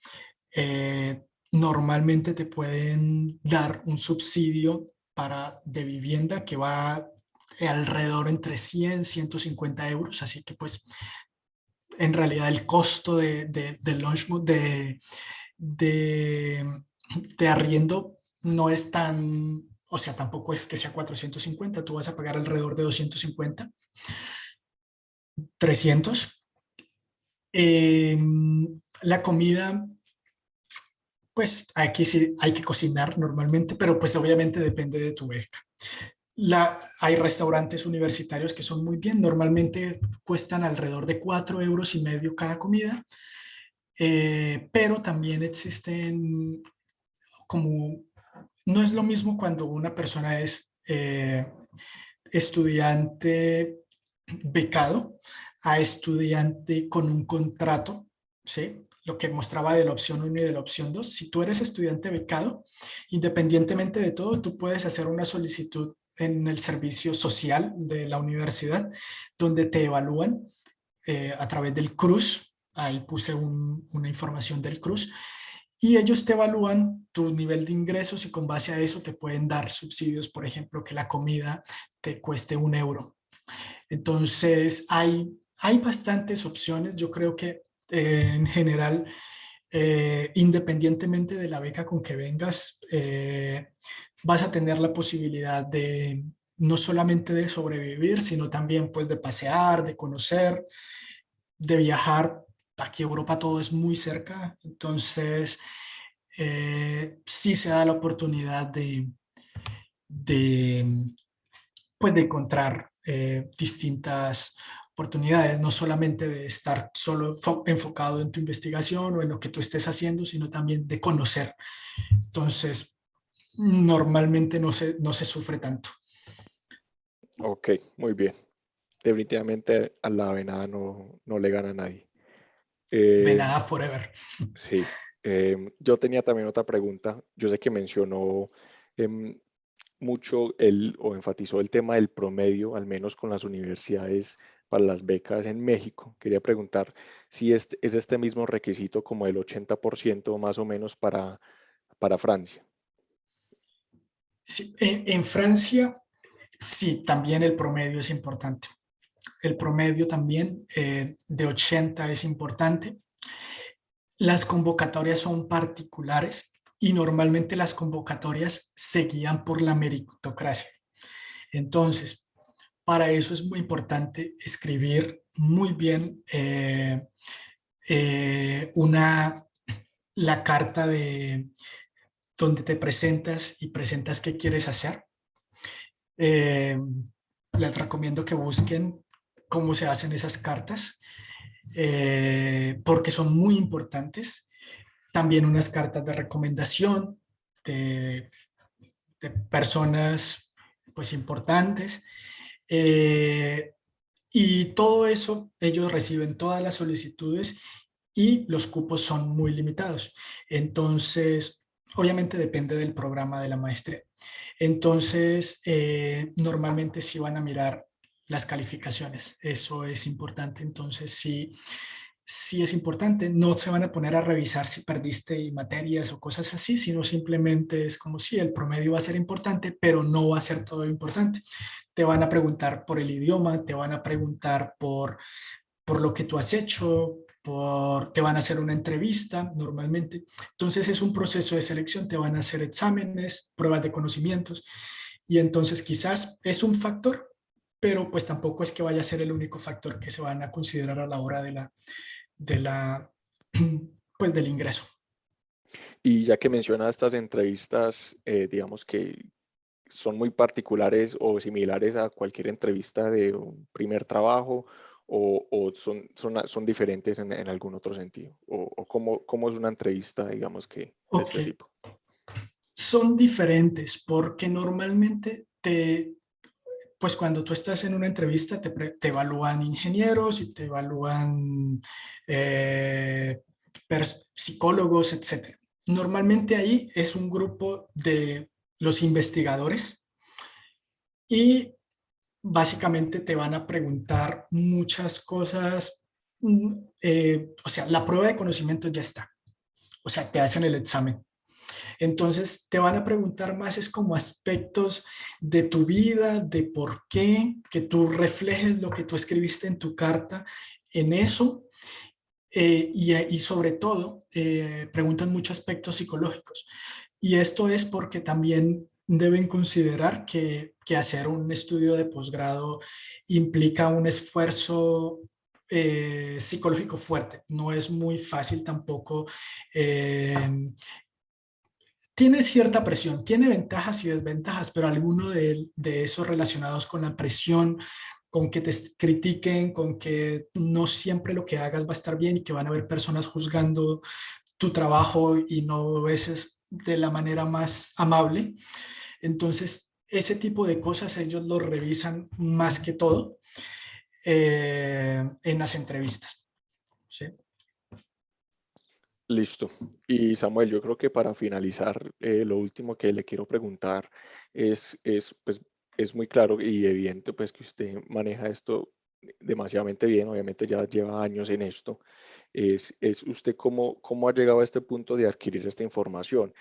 normalmente te pueden dar un subsidio de vivienda que va alrededor entre 100 150 euros. Así que pues en realidad el costo de arriendo no es tan, o sea, tampoco es que sea 450, tú vas a pagar alrededor de 250, 300. La comida, pues aquí sí hay que cocinar normalmente, pero pues obviamente depende de tu beca. Hay restaurantes universitarios que son muy bien, normalmente cuestan alrededor de 4,5 € cada comida, pero también existen como, no es lo mismo cuando una persona es estudiante becado a estudiante con un contrato, ¿sí? Lo que mostraba de la opción 1 y de la opción 2. Si tú eres estudiante becado, independientemente de todo, tú puedes hacer una solicitud en el servicio social de la universidad, donde te evalúan a través del CRUZ. Ahí puse una información del CRUZ. Y ellos te evalúan tu nivel de ingresos y con base a eso te pueden dar subsidios, por ejemplo, que la comida te cueste 1 euro. Entonces, hay bastantes opciones. Yo creo que en general, independientemente de la beca con que vengas, vas a tener la posibilidad de no solamente de sobrevivir, sino también pues de pasear, de conocer, de viajar. Aquí Europa todo es muy cerca, entonces sí se da la oportunidad de, pues de encontrar distintas oportunidades, no solamente de estar solo enfocado en tu investigación o en lo que tú estés haciendo, sino también de conocer. Entonces, normalmente no se sufre tanto. Ok, muy bien. Definitivamente a la venada no le gana a nadie. Venada forever. Sí. Yo tenía también otra pregunta. Yo sé que mencionó mucho o enfatizó el tema del promedio, al menos con las universidades para las becas en México. Quería preguntar si es este mismo requisito como el 80% más o menos para Francia. Sí, en Francia, sí, también el promedio es importante. El promedio también de 80 es importante. Las convocatorias son particulares y normalmente las convocatorias se guían por la meritocracia. Entonces, para eso es muy importante escribir muy bien la carta de donde te presentas y presentas qué quieres hacer. Les recomiendo que busquen cómo se hacen esas cartas, porque son muy importantes. También unas cartas de recomendación de, de personas pues importantes. Y todo eso, ellos reciben todas las solicitudes y los cupos son muy limitados. Entonces, obviamente depende del programa de la maestría. Entonces, normalmente sí van a mirar las calificaciones. Eso es importante. Entonces, sí es importante. No se van a poner a revisar si perdiste materias o cosas así, sino simplemente es como si el promedio va a ser importante, pero no va a ser todo importante. Te van a preguntar por el idioma, te van a preguntar por lo que tú has hecho, te van a hacer una entrevista normalmente. Entonces es un proceso de selección, te van a hacer exámenes, pruebas de conocimientos, y entonces quizás es un factor, pero pues tampoco es que vaya a ser el único factor que se van a considerar a la hora de la, pues del ingreso. Y ya que menciona estas entrevistas, digamos que son muy particulares o similares a cualquier entrevista de un primer trabajo, o son diferentes en algún otro sentido, o cómo es una entrevista, digamos que de Ok, este tipo. son diferentes porque normalmente pues cuando tú estás en una entrevista te evalúan ingenieros y te evalúan eh, psicólogos, etc. Normalmente ahí es un grupo de los investigadores y básicamente te van a preguntar muchas cosas. O sea, la prueba de conocimiento ya está. O sea, te hacen el examen. Entonces, te van a preguntar más, es como aspectos de tu vida, de por qué, que tú reflejes lo que tú escribiste en tu carta en eso. Y sobre todo, preguntan muchos aspectos psicológicos. Y esto es porque también deben considerar que hacer un estudio de posgrado implica un esfuerzo psicológico fuerte. No es muy fácil tampoco. Tiene cierta presión, tiene ventajas y desventajas, pero alguno de esos relacionados con la presión, con que te critiquen, con que no siempre lo que hagas va a estar bien y que van a haber personas juzgando tu trabajo y no a veces de la manera más amable. Entonces, ese tipo de cosas ellos lo revisan más que todo en las entrevistas. ¿Sí? Listo. Y Samuel, yo creo que para finalizar, lo último que le quiero preguntar pues, es muy claro y evidente pues que usted maneja esto demasiadamente bien, obviamente ya lleva años en esto. Es usted cómo ha llegado a este punto de adquirir esta información.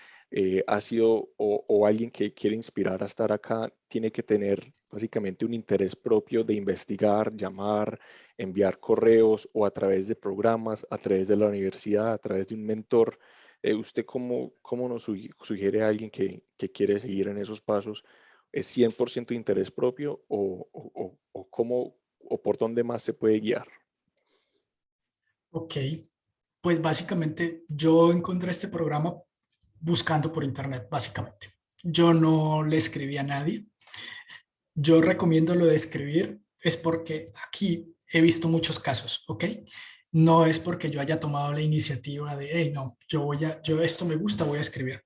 ¿Ha sido o alguien que quiere inspirar a estar acá tiene que tener básicamente un interés propio de investigar, llamar, enviar correos o a través de programas, a través de la universidad, a través de un mentor? ¿Usted cómo nos sugiere a alguien que quiere seguir en esos pasos? ¿Es 100% interés propio o cómo o por dónde más se puede guiar? Ok, pues básicamente yo encontré este programa buscando por internet, básicamente. Yo no le escribí a nadie. Yo recomiendo lo de escribir, es porque aquí he visto muchos casos, ¿ok? No es porque yo haya tomado la iniciativa de, hey, no, yo esto me gusta, voy a escribir.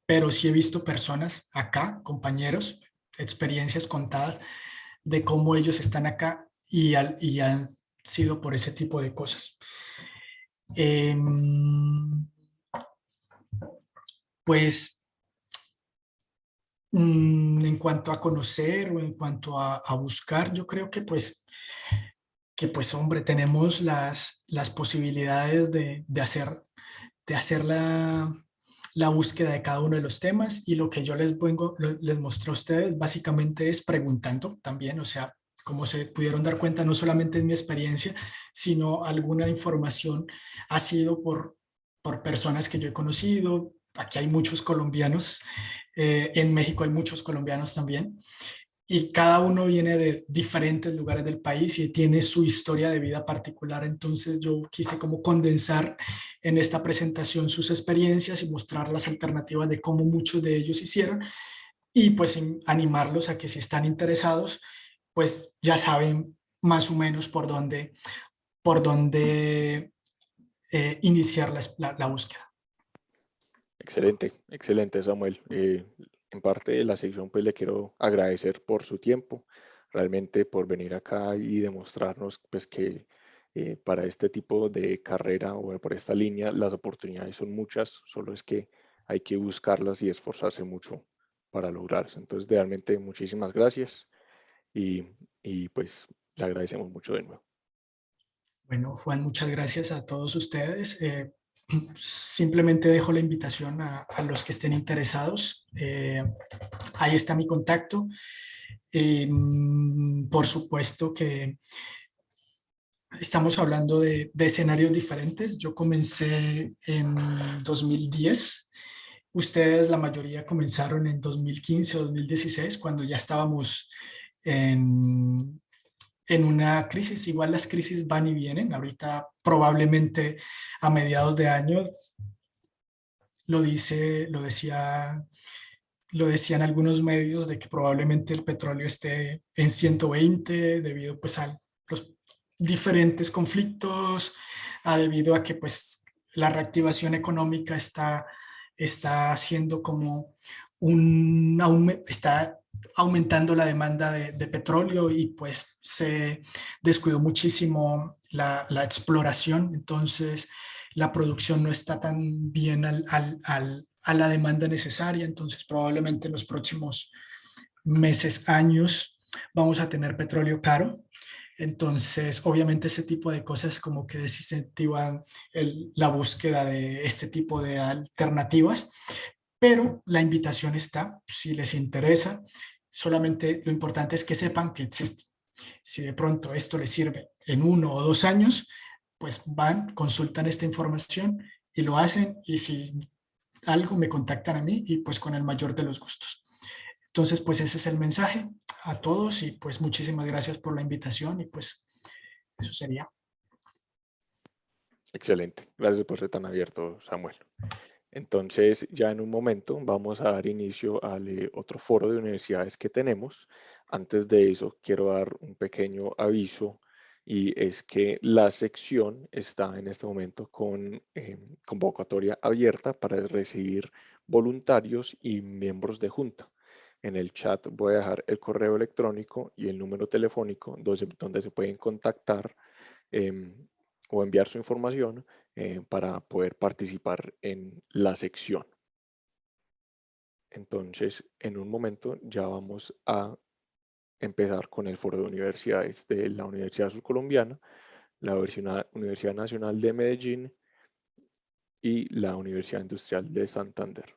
Pero sí he visto personas acá, compañeros, experiencias contadas de cómo ellos están acá y han sido por ese tipo de cosas. Em, pues en cuanto a conocer o en cuanto a buscar, yo creo que pues hombre, tenemos las posibilidades de hacer la búsqueda de cada uno de los temas, y lo que yo les muestro a ustedes básicamente es preguntando también, o sea, como se pudieron dar cuenta, no solamente en mi experiencia, sino alguna información ha sido por personas que yo he conocido. Aquí hay muchos colombianos, en México hay muchos colombianos también, y cada uno viene de diferentes lugares del país y tiene su historia de vida particular. Entonces yo quise como condensar en esta presentación sus experiencias y mostrar las alternativas de cómo muchos de ellos hicieron, y pues animarlos a que si están interesados, pues ya saben más o menos por dónde iniciar la búsqueda. Excelente, excelente, Samuel. En parte de la sección, pues le quiero agradecer por su tiempo, realmente por venir acá y demostrarnos pues que para este tipo de carrera o por esta línea las oportunidades son muchas, solo es que hay que buscarlas y esforzarse mucho para lograrse. Entonces, realmente muchísimas gracias y pues le agradecemos mucho de nuevo. Bueno, Juan, muchas gracias a todos ustedes. Simplemente dejo la invitación a los que estén interesados. Ahí está mi contacto. Por supuesto que estamos hablando de escenarios diferentes. Yo comencé en 2010. Ustedes, la mayoría, comenzaron en 2015 o 2016, cuando ya estábamos en una crisis. Igual las crisis van y vienen. Ahorita probablemente a mediados de año, lo decían algunos medios, de que probablemente el petróleo esté en 120 debido pues a los diferentes conflictos, debido a que pues la reactivación económica está haciendo como está aumentando la demanda de petróleo, y pues se descuidó muchísimo la exploración. Entonces la producción no está tan bien a la demanda necesaria. Entonces probablemente en los próximos meses, años, vamos a tener petróleo caro. Entonces, obviamente ese tipo de cosas como que desincentivan la búsqueda de este tipo de alternativas, pero la invitación está, si les interesa. Solamente lo importante es que sepan que existe. Si de pronto esto les sirve en 1 o 2 años, pues van, consultan esta información y lo hacen, y si algo me contactan a mí, y pues con el mayor de los gustos. Entonces, pues ese es el mensaje a todos, y pues muchísimas gracias por la invitación, y pues eso sería. Excelente. Gracias por ser tan abierto, Samuel. Entonces, ya en un momento vamos a dar inicio al otro foro de universidades que tenemos. Antes de eso, quiero dar un pequeño aviso, y es que la sección está en este momento con convocatoria abierta para recibir voluntarios y miembros de junta. En el chat voy a dejar el correo electrónico y el número telefónico donde se pueden contactar o enviar su información para poder participar en la sección. Entonces, en un momento ya vamos a empezar con el foro de universidades de la Universidad Surcolombiana, la Universidad Nacional de Medellín y la Universidad Industrial de Santander.